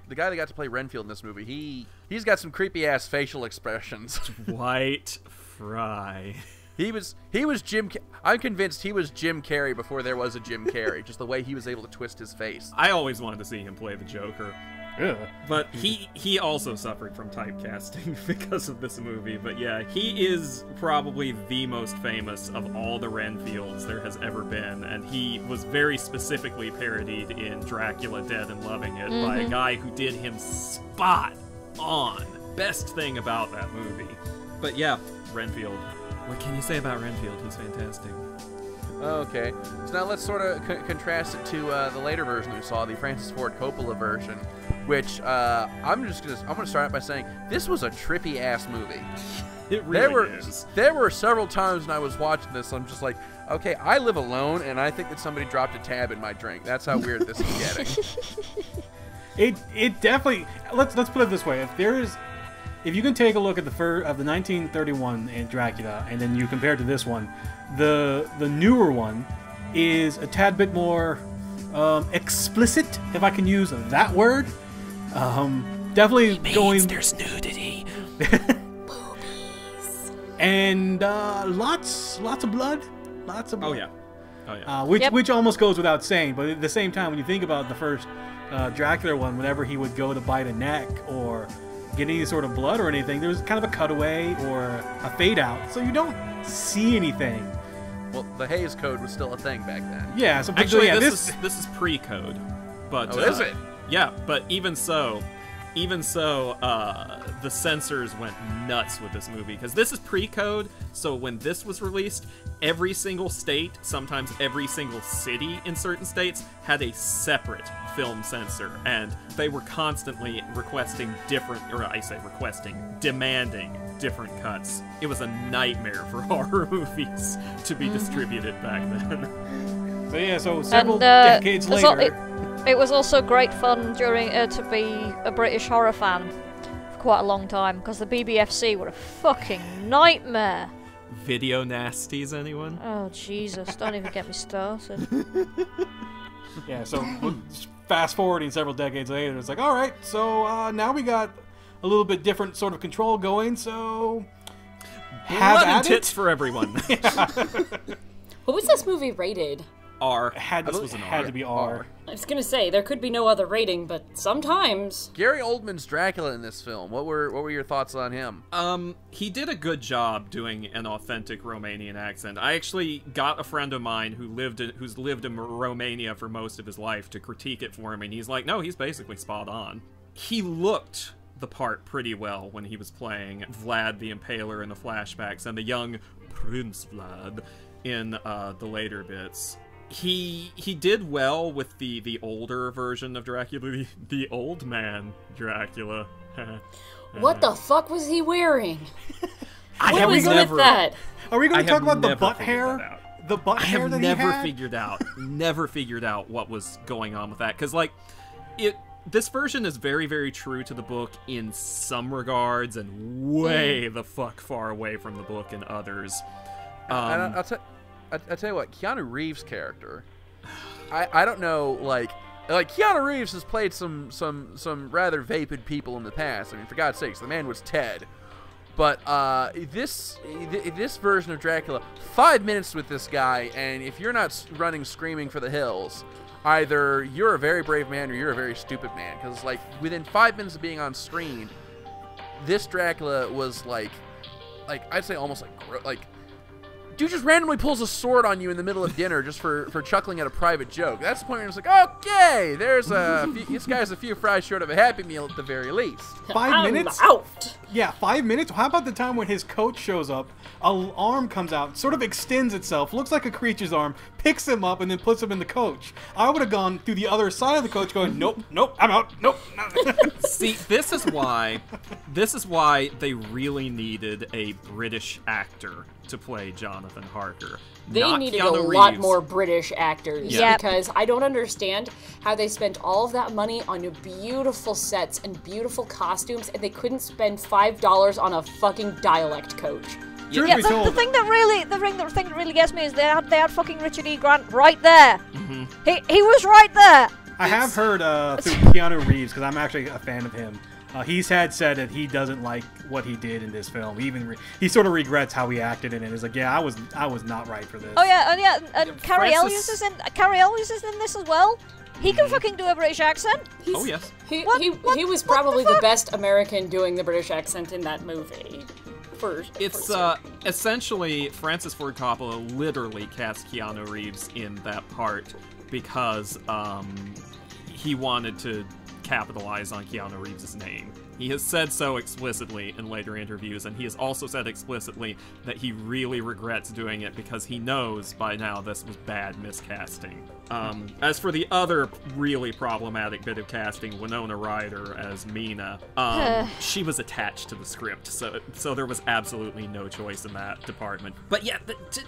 The guy that got to play Renfield in this movie, he's got some creepy ass facial expressions. Dwight Fry. He was Jim. I'm convinced he was Jim Carrey before there was a Jim Carrey. Just the way he was able to twist his face. I always wanted to see him play the Joker. Yeah. But he also suffered from typecasting because of this movie. But yeah, he is probably the most famous of all the Renfields there has ever been. And he was very specifically parodied in Dracula Dead and Loving It by a guy who did him spot on. Best thing about that movie. But yeah, Renfield. What can you say about Renfield? He's fantastic. Okay, so now let's sort of contrast it to the later version we saw, the Francis Ford Coppola version, which I'm gonna start out by saying this was a trippy ass movie. It really is. There were several times when I was watching this, I'm just like, okay, I live alone, and I think that somebody dropped a tab in my drink. That's how weird this is getting. It definitely. Let's put it this way: if you can take a look at the 1931 and Dracula, and then you compare it to this one, the newer one is a tad bit more explicit, if I can use that word. Definitely going. There's nudity. And lots of blood, lots of blood. Oh yeah. Which almost goes without saying, but at the same time, when you think about the first Dracula one, whenever he would go to bite a neck or get any sort of blood or anything, there was kind of a cutaway or a fade out, so you don't see anything. Well, the Hays Code was still a thing back then. Yeah, so actually, yeah, this is pre-code, but is it? Yeah, but even so, the censors went nuts with this movie because this is pre-code. So when this was released, every single state, sometimes every single city in certain states, had a separate film censor, and they were constantly requesting demanding different cuts. It was a nightmare for horror movies to be distributed back then. So yeah, so several decades later. It was also great fun during to be a British horror fan for quite a long time, because the BBFC were a fucking nightmare. Video nasties, anyone? Oh Jesus! Don't even get me started. Yeah, so fast forwarding several decades later, it's like, all right, so now we got a little bit different sort of control going, so have blood at and tits it for everyone. What was this movie rated? R. Had to be R. I was gonna say, there could be no other rating, but sometimes. Gary Oldman's Dracula in this film. What were your thoughts on him? He did a good job doing an authentic Romanian accent. I actually got a friend of mine who's lived in Romania for most of his life to critique it for me, and he's like, no, he's basically spot on. He looked the part pretty well when he was playing Vlad the Impaler in the flashbacks and the young Prince Vlad in the later bits. He did well with the older version of Dracula, the old man Dracula. What the fuck was he wearing? I What was with that? Are we going to talk about the butt hair? The butt hair that he had? Never figured out what was going on with that, because like this version is very, very true to the book in some regards and way the fuck far away from the book in others. I'll tell you what, Keanu Reeves' character, I don't know, like Keanu Reeves has played some rather vapid people in the past. I mean, for God's sakes, the man was Ted. But this version of Dracula, 5 minutes with this guy, and if you're not running screaming for the hills, either you're a very brave man or you're a very stupid man. Because like within 5 minutes of being on screen, this Dracula was like I'd say almost like. Dude just randomly pulls a sword on you in the middle of dinner just for chuckling at a private joke. That's the point where it's like, okay, this guy's a few fries short of a Happy Meal at the very least. 5 minutes? Out. Yeah, 5 minutes? How about the time when his coach shows up, an arm comes out, sort of extends itself, looks like a creature's arm, picks him up, and then puts him in the coach. I would have gone through the other side of the coach going, nope, I'm out, nope. See, this is why they really needed a British actor to play Jonathan Harker. They not needed Keanu a lot Reeves. more British actors Yeah. because I don't understand how they spent all of that money on beautiful sets and beautiful costumes and they couldn't spend $5 on a fucking dialect coach. Truth Yeah, be the told, thing that really gets me is they had fucking Richard E. Grant right there. He was right there. I have heard through Keanu Reeves, because I'm actually a fan of him. He's had said that he doesn't like what he did in this film. He sort of regrets how he acted in it. He's like, yeah, I was not right for this. Oh yeah, and Carrie Francis- Elliott is in this as well. He can fucking do a British accent. Oh, yes. He What was the probably the fuck? best American doing the British accent in that movie. It's essentially Francis Ford Coppola literally cast Keanu Reeves in that part because he wanted to capitalize on Keanu Reeves' name. He has said so explicitly in later interviews, and he has also said explicitly that he really regrets doing it because he knows by now this was bad miscasting. As for the other really problematic bit of casting, Winona Ryder as Mina, she was attached to the script, so there was absolutely no choice in that department. But yeah,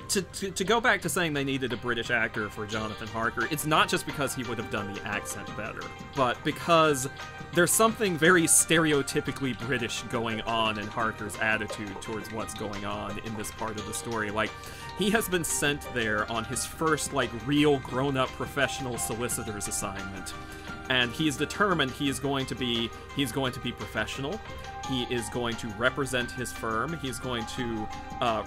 to go back to saying they needed a British actor for Jonathan Harker, it's not just because he would have done the accent better, but because there's something very stereotypically British going on in Harker's attitude towards what's going on in this part of the story. Like, he has been sent there on his first, like, real grown-up professional solicitor's assignment. And he's determined he's going to be professional. He is going to represent his firm. He's going to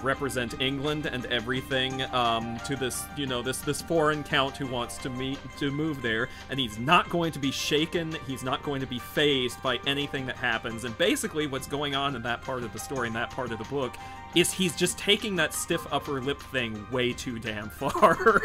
represent England and everything to this, this foreign count who wants to move there. And he's not going to be shaken. He's not going to be fazed by anything that happens. And basically, what's going on in that part of the story, in that part of the book, is he's just taking that stiff upper lip thing way too damn far.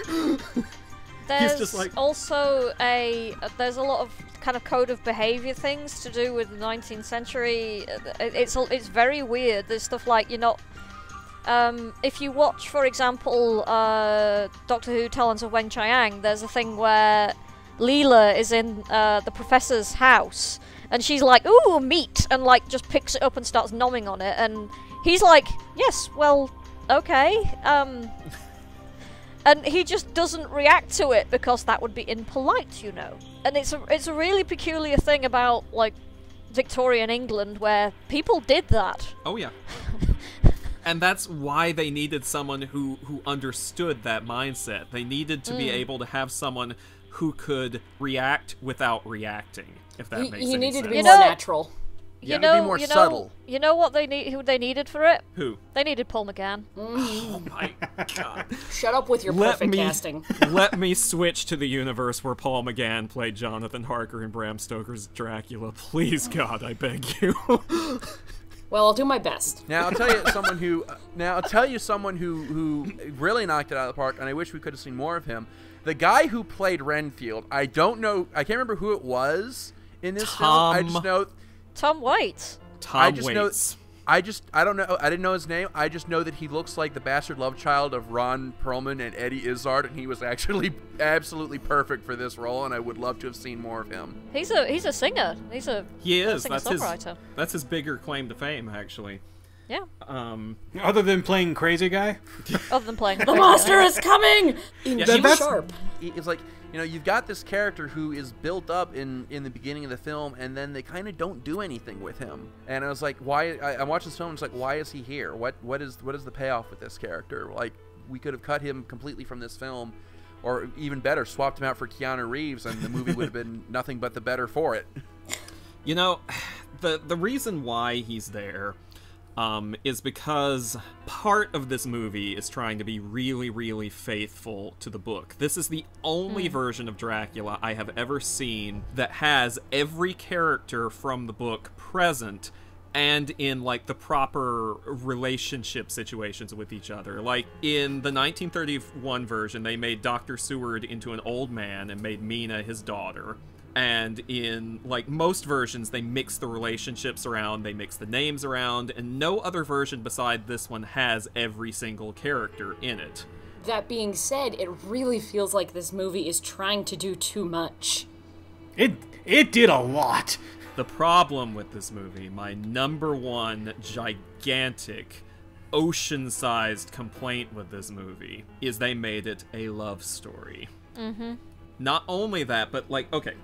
There's just like- also there's a lot of kind of code of behavior things to do with the 19th century. It's very weird. There's stuff like if you watch, for example, Doctor Who Talents of Weng Chiang, there's a thing where Leela is in the professor's house and she's like, "Ooh, meat," and like just picks it up and starts nomming on it, and he's like, "Yes, well, okay." And he just doesn't react to it because that would be impolite, And it's a really peculiar thing about, like, Victorian England where people did that. Oh, yeah. And that's why they needed someone who understood that mindset. They needed to be able to have someone who could react without reacting, if that makes any sense. He needed to be more natural. Yeah, it'd be more subtle. You know what who they needed for it? Who? They needed Paul McGann. Oh my god. Shut up with your perfect casting. Let me switch to the universe where Paul McGann played Jonathan Harker in Bram Stoker's Dracula. Please, God, I beg you. Well, I'll do my best. Now I'll tell you someone who really knocked it out of the park, and I wish we could have seen more of him. The guy who played Renfield. I can't remember who it was in this film. I just know Tom Waits. I don't know. I didn't know his name. I just know that he looks like the bastard love child of Ron Perlman and Eddie Izzard, and he was actually absolutely perfect for this role. And I would love to have seen more of him. He is a singer. He is. Singer-songwriter. That's his bigger claim to fame, actually. Yeah. Other than playing crazy guy, Other than playing The monster is coming! That's Sharp. It's like, you've got this character who is built up in the beginning of the film, and then they kind of don't do anything with him. And I was like, why? I watched this film, and it's like, why is he here? What is the payoff with this character? Like, we could have cut him completely from this film, or even better, swapped him out for Keanu Reeves, and the movie would have been nothing but the better for it. The reason why he's there is because part of this movie is trying to be really, really faithful to the book. This is the only version of Dracula I have ever seen that has every character from the book present and in, like, the proper relationship situations with each other. Like, in the 1931 version, they made Dr. Seward into an old man and made Mina his daughter. And in, like, most versions, they mix the relationships around, they mix the names around, and no other version beside this one has every single character in it. That being said, it really feels like this movie is trying to do too much. it did a lot. The problem with this movie, my number one gigantic, ocean-sized complaint with this movie is they made it a love story. Mm-hmm. Not only that, but, like, okay,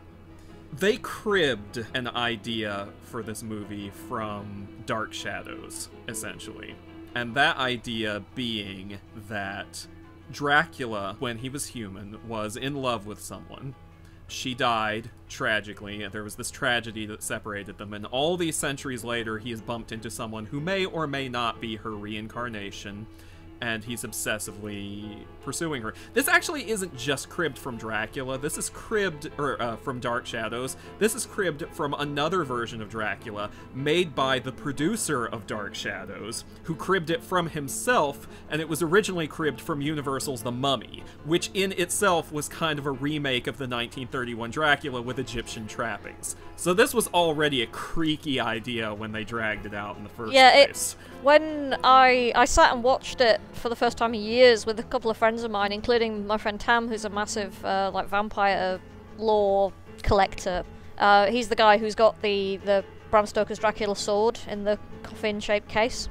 they cribbed an idea for this movie from Dark Shadows, essentially. And that idea being that Dracula, when he was human, was in love with someone. She died, tragically, and there was this tragedy that separated them, and all these centuries later, he has bumped into someone who may or may not be her reincarnation, and he's obsessively pursuing her. This actually isn't just cribbed from Dracula. This is cribbed, from Dark Shadows. This is cribbed from another version of Dracula, made by the producer of Dark Shadows, who cribbed it from himself, and it was originally cribbed from Universal's The Mummy, which in itself was kind of a remake of the 1931 Dracula with Egyptian trappings. So this was already a creaky idea when they dragged it out in the first place. When I sat and watched it for the first time in years with a couple of friends of mine, including my friend Tam, who's a massive like vampire lore collector. He's the guy who's got the Bram Stoker's Dracula sword in the coffin-shaped case.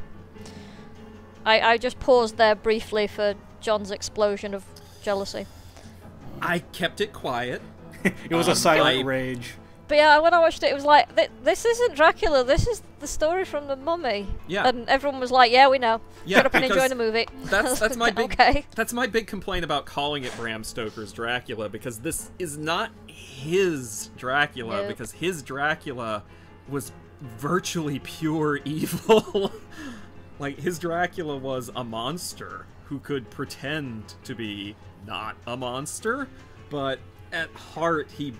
I just paused there briefly for John's explosion of jealousy. I kept it quiet. It was a silent rage. But yeah, when I watched it, it was like, this isn't Dracula, this is the story from The Mummy. Yeah. And everyone was like, yeah, we know. Yeah, Shut up and enjoy the movie. That's my big okay. That's my big complaint about calling it Bram Stoker's Dracula, because this is not his Dracula, Nope. because his Dracula was virtually pure evil. Like, his Dracula was a monster who could pretend to be not a monster, but at heart he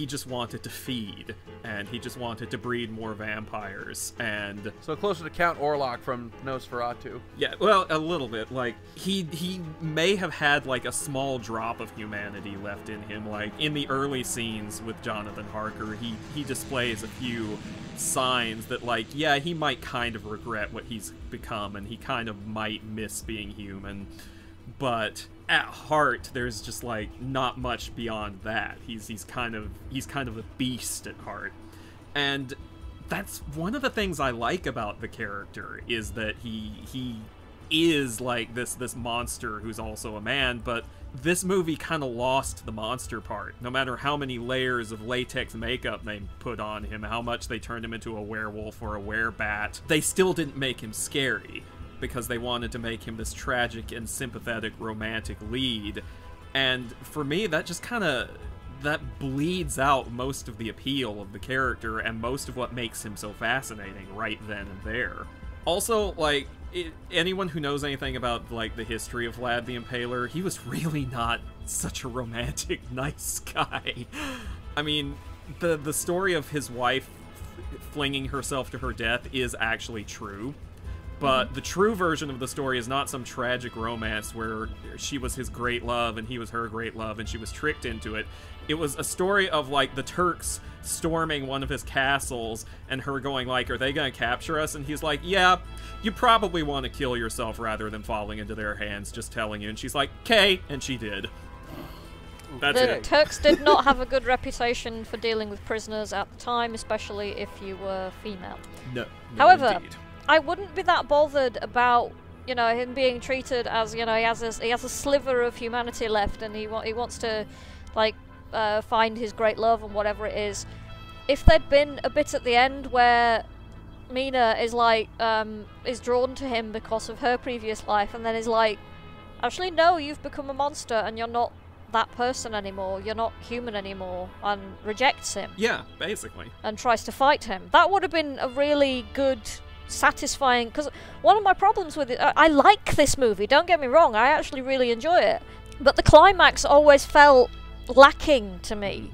just wanted to feed, and he just wanted to breed more vampires, and... So closer to Count Orlok from Nosferatu. Yeah, well, a little bit. Like, he may have had, like, a small drop of humanity left in him. Like, in the early scenes with Jonathan Harker, he displays a few signs that, like, yeah, he might kind of regret what he's become, and he kind of might miss being human, but... at heart, there's just, like, not much beyond that. He's kind of a beast at heart. And that's one of the things I like about the character, is that he is, like, this monster who's also a man, but this movie kind of lost the monster part. No matter how many layers of latex makeup they put on him, how much they turned him into a werewolf or a werebat, they still didn't make him scary, because they wanted to make him this tragic and sympathetic romantic lead. And for me, that just kind of, that bleeds out most of the appeal of the character and most of what makes him so fascinating right then and there. Also, like, anyone who knows anything about, like, the history of Vlad the Impaler, he was really not such a romantic, nice guy. I mean, the story of his wife flinging herself to her death is actually true. But the true version of the story is not some tragic romance where she was his great love and he was her great love and she was tricked into it. It was a story of, like, the Turks storming one of his castles and her going, like, are they gonna capture us? And he's like, yeah, you probably want to kill yourself rather than falling into their hands, just telling you. And she's like, okay, and she did. That's The it. Turks did not have a good reputation for dealing with prisoners at the time, especially if you were female. No, However, indeed. I wouldn't be that bothered about, you know, him being treated as, you know, he has a sliver of humanity left, and he wants to, like, find his great love and whatever it is. If there'd been a bit at the end where Mina is like, is drawn to him because of her previous life, and then is like, actually no, you've become a monster and you're not that person anymore, you're not human anymore, and rejects him. Yeah, basically. And tries to fight him. That would have been a really good, satisfying, because one of my problems with it, I like this movie, don't get me wrong, I actually really enjoy it, but the climax always felt lacking to me.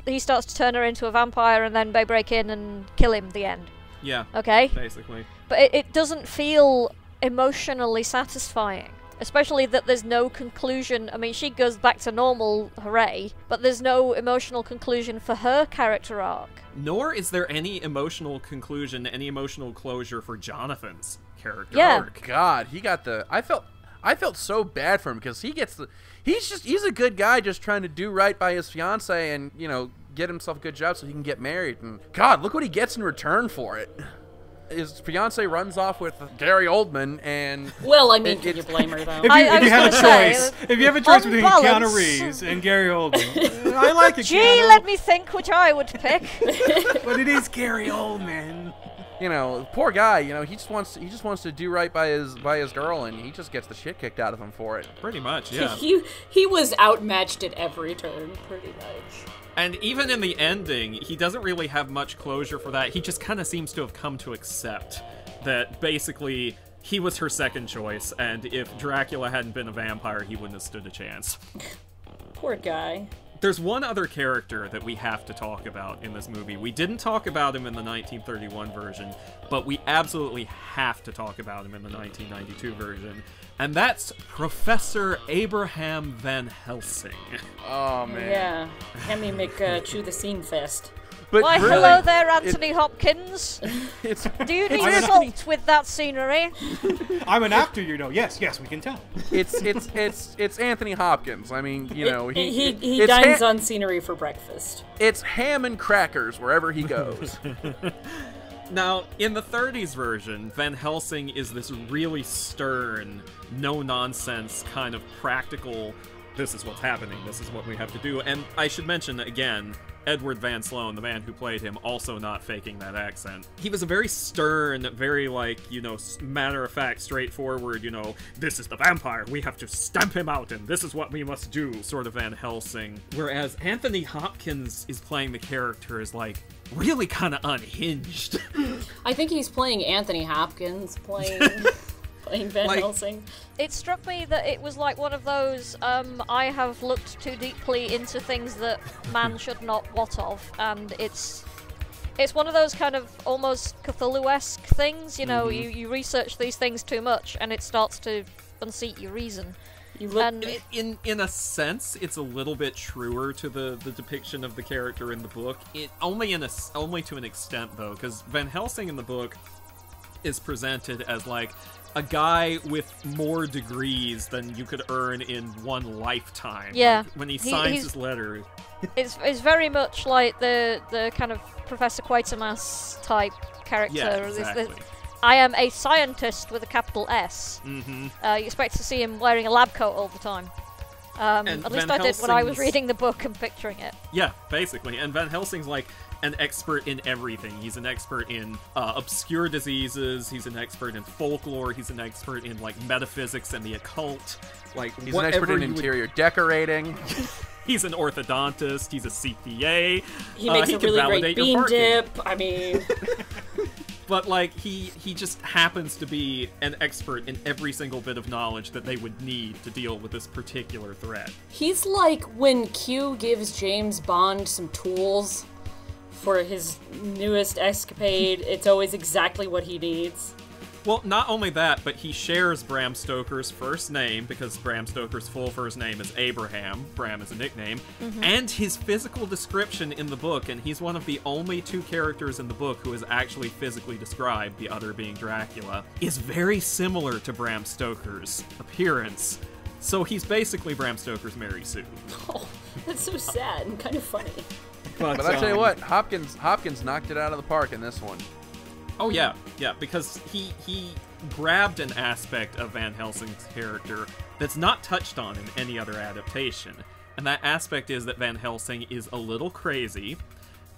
He starts to turn her into a vampire and then they break in and kill him, the end. Yeah, okay, basically. But it doesn't feel emotionally satisfying, especially that there's no conclusion. I mean, she goes back to normal, hooray, but there's no emotional conclusion for her character arc. Nor is there any emotional conclusion, any emotional closure for Jonathan's character Yeah. arc. God, he got the... I felt so bad for him because he gets the... He's a good guy just trying to do right by his fiance and, you know, get himself a good job so he can get married. And God, look what he gets in return for it. his fiance runs off with Gary Oldman, and Well, I mean, can you blame her, though? If you have a choice, if you have a choice on between balance. Keanu Reeves and Gary Oldman, I like it. Gee, Keanu, let me think which I would pick. but it is Gary Oldman. you know, poor guy. You know, he just wants to do right by his girl, and he just gets the shit kicked out of him for it. Pretty much, yeah. He was outmatched at every turn, pretty much. And even in the ending, he doesn't really have much closure for that. He just kind of seems to have come to accept that basically he was her second choice, and if Dracula hadn't been a vampire, he wouldn't have stood a chance. Poor guy. There's one other character that we have to talk about in this movie. We didn't talk about him in the 1931 version, but we absolutely have to talk about him in the 1992 version. And that's Professor Abraham Van Helsing. Oh man. Yeah. Hemi Chew the Scene Fest. But Why, really, hello there, Anthony Hopkins. It's Do you need it's- salt with that scenery? I'm an actor, you know. Yes, we can tell. it's Anthony Hopkins. I mean, you know, He it's dines on scenery for breakfast. It's ham and crackers wherever he goes. Now, in the 30s version, Van Helsing is this really stern, no-nonsense kind of practical, this is what's happening, this is what we have to do. And I should mention, again, Edward Van Sloan, the man who played him, also not faking that accent. He was a very stern, very, like, you know, matter-of-fact, straightforward, you know, this is the vampire, we have to stamp him out, and this is what we must do, sort of Van Helsing. Whereas Anthony Hopkins is playing the character as, like, really kind of unhinged. I think he's playing Anthony Hopkins, playing Van Helsing. It struck me that it was like one of those, I have looked too deeply into things that man should not wot of, and it's one of those kind of almost Cthulhu-esque things, you know, you research these things too much, and it starts to unseat your reason. And In a sense, it's a little bit truer to the depiction of the character in the book. Only to an extent, though, because Van Helsing in the book is presented as, like, a guy with more degrees than you could earn in one lifetime. Yeah. Like, when he signs his letter. It's very much like the kind of Professor Quatermass type character. Yeah, exactly. I am a scientist with a capital S. You expect to see him wearing a lab coat all the time. At least I did when I was reading the book and picturing it. Yeah, basically. And Van Helsing's like an expert in everything. He's an expert in obscure diseases. He's an expert in folklore. He's an expert in, like, metaphysics and the occult. Like, He's an expert in interior decorating. He's an orthodontist. He's a CPA. He makes a can really validate great your bean parking. dip. I mean, But, like, he just happens to be an expert in every single bit of knowledge that they would need to deal with this particular threat. he's like when Q gives James Bond some tools for his newest escapade. It's always exactly what he needs. Well, not only that, but he shares Bram Stoker's first name, because Bram Stoker's full first name is Abraham, Bram is a nickname, and his physical description in the book, and he's one of the only two characters in the book who is actually physically described, the other being Dracula, is very similar to Bram Stoker's appearance. So he's basically Bram Stoker's Mary Sue. Oh, that's so sad and kind of funny. But I tell you what, Hopkins knocked it out of the park in this one. Oh yeah, because he grabbed an aspect of Van Helsing's character that's not touched on in any other adaptation. And that aspect is that Van Helsing is a little crazy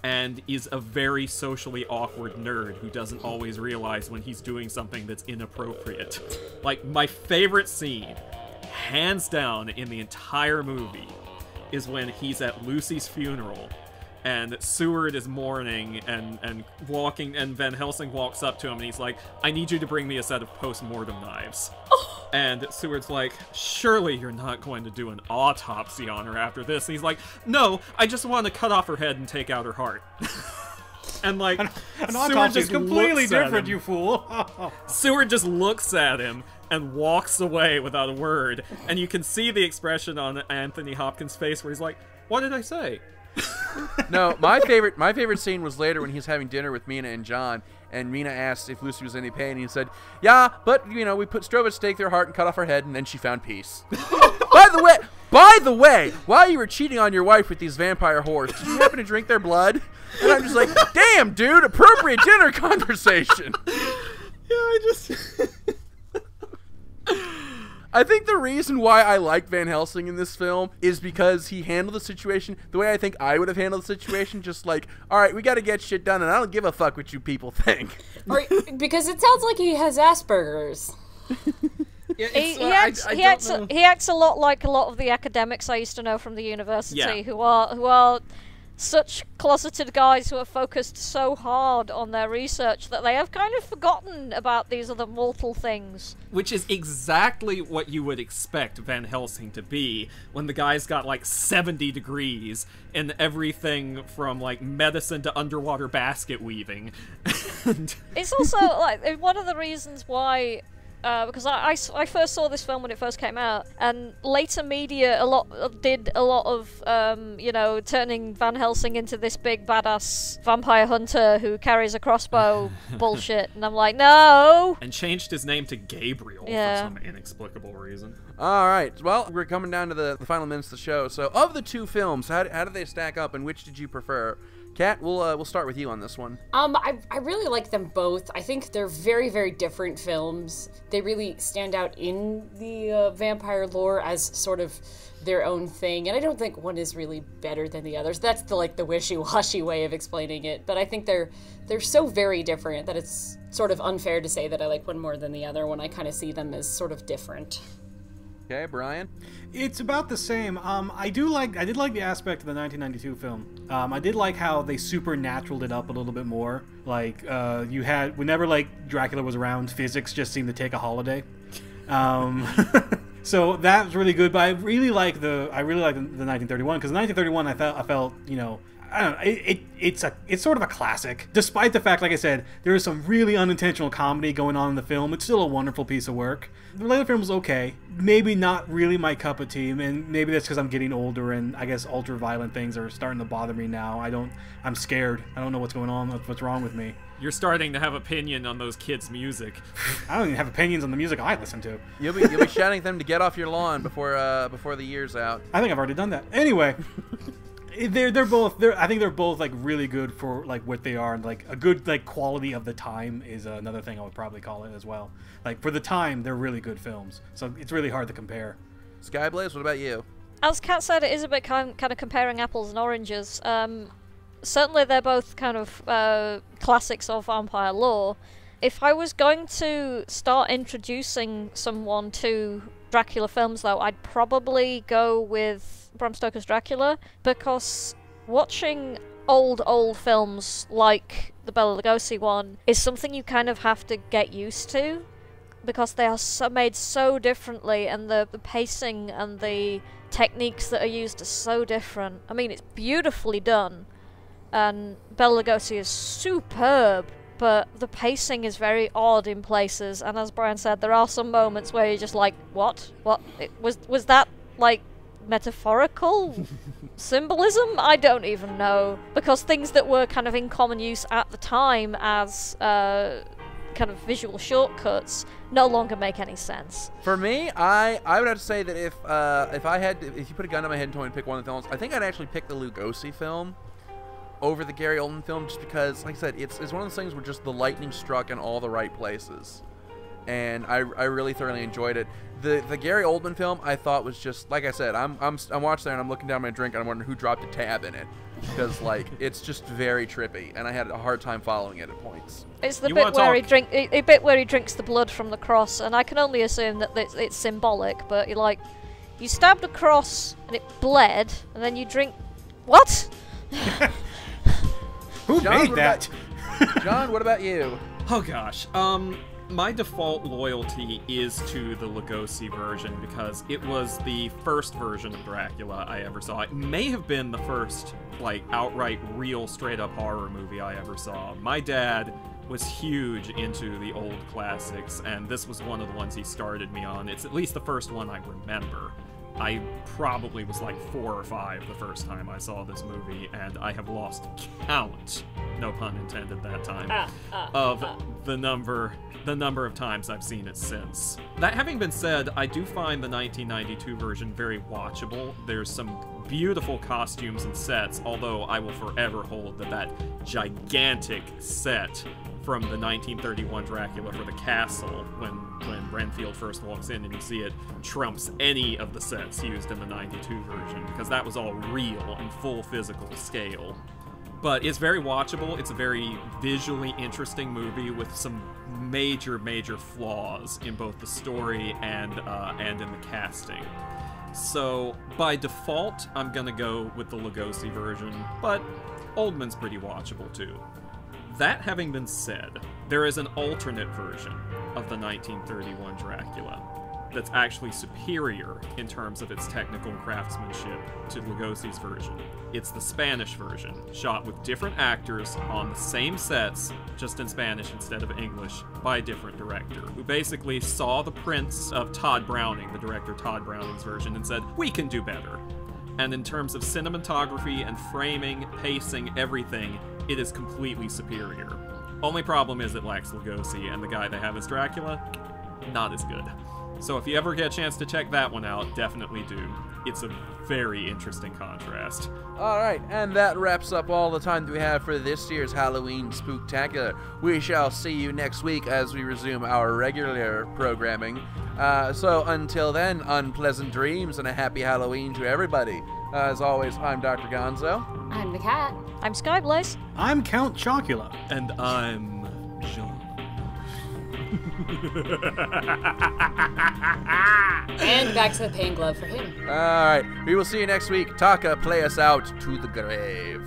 and is a very socially awkward nerd who doesn't always realize when he's doing something that's inappropriate. Like, my favorite scene, hands down, in the entire movie is when he's at Lucy's funeral and Seward is mourning and walking, and Van Helsing walks up to him and he's like, I need you to bring me a set of post-mortem knives. And Seward's like, surely you're not going to do an autopsy on her after this. And he's like, no, I just want to cut off her head and take out her heart. And, like, An Seward autopsy is just completely looks at different, him. you fool. Seward just looks at him and walks away without a word. And you can see the expression on Anthony Hopkins' face where he's like, what did I say? No, my favorite scene was later when he was having dinner with Mina and John, and Mina asked if Lucy was in any pain, and he said, yeah, but, you know, we strove at stake through her heart and cut off her head, and then she found peace. By the way, By the way, while you were cheating on your wife with these vampire whores, did you happen to drink their blood? And I'm just like, damn, dude, appropriate dinner conversation. Yeah, I just... I think the reason why I like Van Helsing in this film is because he handled the situation the way I think I would have handled the situation. Just like, all right, we got to get shit done, and I don't give a fuck what you people think. Or, because it sounds like he has Asperger's. Yeah, He acts a lot like a lot of the academics I used to know from the university, Yeah. who are such closeted guys who are focused so hard on their research that they have kind of forgotten about these other mortal things. Which is exactly what you would expect Van Helsing to be when the guy's got like 70 degrees in everything from like medicine to underwater basket weaving. It's also like one of the reasons why. Because I first saw this film when it first came out, and later media did a lot of turning Van Helsing into this big badass vampire hunter who carries a crossbow bullshit, and I'm like, no. And changed his name to Gabriel for some inexplicable reason. All right, well, we're coming down to the final minutes of the show. So, of the two films, how did they stack up, and which did you prefer? Kat, we'll start with you on this one. I really like them both. I think they're very, very different films. They really stand out in the vampire lore as sort of their own thing, and I don't think one is really better than the others. That's the wishy-washy way of explaining it. But I think they're so very different that it's sort of unfair to say that I like one more than the other when I kind of see them as sort of different. Okay, Brian? It's about the same. I did like the aspect of the 1992 film. I did like how they supernaturaled it up a little bit more. Like, you had, whenever, like, Dracula was around, physics just seemed to take a holiday. So that was really good, but I really like the 1931, because 1931 I felt, I don't know, it's sort of a classic. Despite the fact, like I said, there is some really unintentional comedy going on in the film, it's still a wonderful piece of work. The later film was okay. Maybe not really my cup of tea, and maybe that's because I'm getting older and I guess ultra-violent things are starting to bother me now. I'm scared. I don't know what's going on, what's wrong with me. You're starting to have opinion on those kids' music. I don't even have opinions on the music I listen to. You'll be shouting at them to get off your lawn before the year's out. I think I've already done that. Anyway. I think they're both like really good for like what they are, and like a good like quality of the time is another thing I would probably call it as well. Like for the time, they're really good films, so it's really hard to compare. Skyblaze, what about you? As Kat said, it is a bit kind of comparing apples and oranges. Certainly, they're both kind of classics of vampire lore. If I was going to start introducing someone to Dracula films, though, I'd probably go with Bram Stoker's Dracula, because watching old films like the Bela Lugosi one is something you kind of have to get used to, because they are made so differently, and the pacing and the techniques that are used are so different. I mean, it's beautifully done, and Bela Lugosi is superb, but the pacing is very odd in places, and as Brian said, there are some moments where you're just like, what? Was that, like, metaphorical symbolism? I don't even know, because things that were kind of in common use at the time as kind of visual shortcuts no longer make any sense. For me, I would have to say that if you put a gun to my head and told me to pick one of the films, I think I'd actually pick the Lugosi film over the Gary Oldman film, just because, like I said, it's one of those things where just the lightning struck in all the right places, and I really thoroughly enjoyed it. The Gary Oldman film I thought was just, like I said, I'm watching there and I'm looking down my drink and I'm wondering who dropped a tab in it, because like it's just very trippy, and I had a hard time following it at points. It's the bit where he drinks the blood from the cross, and I can only assume that it's symbolic, but you stabbed a cross and it bled, and then you drink what? Who made that? John, what about you? Oh gosh, my default loyalty is to the Lugosi version, because it was the first version of Dracula I ever saw. It may have been the first, like, outright real straight-up horror movie I ever saw. My dad was huge into the old classics, and this was one of the ones he started me on. It's at least the first one I remember. I probably was like 4 or 5 the first time I saw this movie, and I have lost count, no pun intended that time, of the number of times I've seen it since. That having been said, I do find the 1992 version very watchable. There's some beautiful costumes and sets, although I will forever hold that gigantic set from the 1931 Dracula for the castle, when Renfield first walks in and you see it, trumps any of the sets used in the 92 version, because that was all real and full physical scale. But it's very watchable. It's a very visually interesting movie with some major flaws in both the story and in the casting. So, by default, I'm gonna go with the Lugosi version, but Oldman's pretty watchable too. That having been said, there is an alternate version of the 1931 Dracula that's actually superior in terms of its technical craftsmanship to Lugosi's version. It's the Spanish version, shot with different actors on the same sets, just in Spanish instead of English, by a different director, who basically saw the prints of Todd Browning, the director Todd Browning's version, and said, we can do better. And in terms of cinematography and framing, pacing, everything, it is completely superior. Only problem is it lacks Lugosi, and the guy they have as Dracula, not as good. So if you ever get a chance to check that one out, definitely do. It's a very interesting contrast. Alright, and that wraps up all the time that we have for this year's Halloween Spook-tacular. We shall see you next week as we resume our regular programming. So until then, unpleasant dreams and a happy Halloween to everybody. As always, I'm Dr. Gonzo. I'm the cat. I'm Skyblaze. I'm Count Chocula. And I'm John. And back to the pain glove for him. Alright, we will see you next week. Taka, play us out to the grave.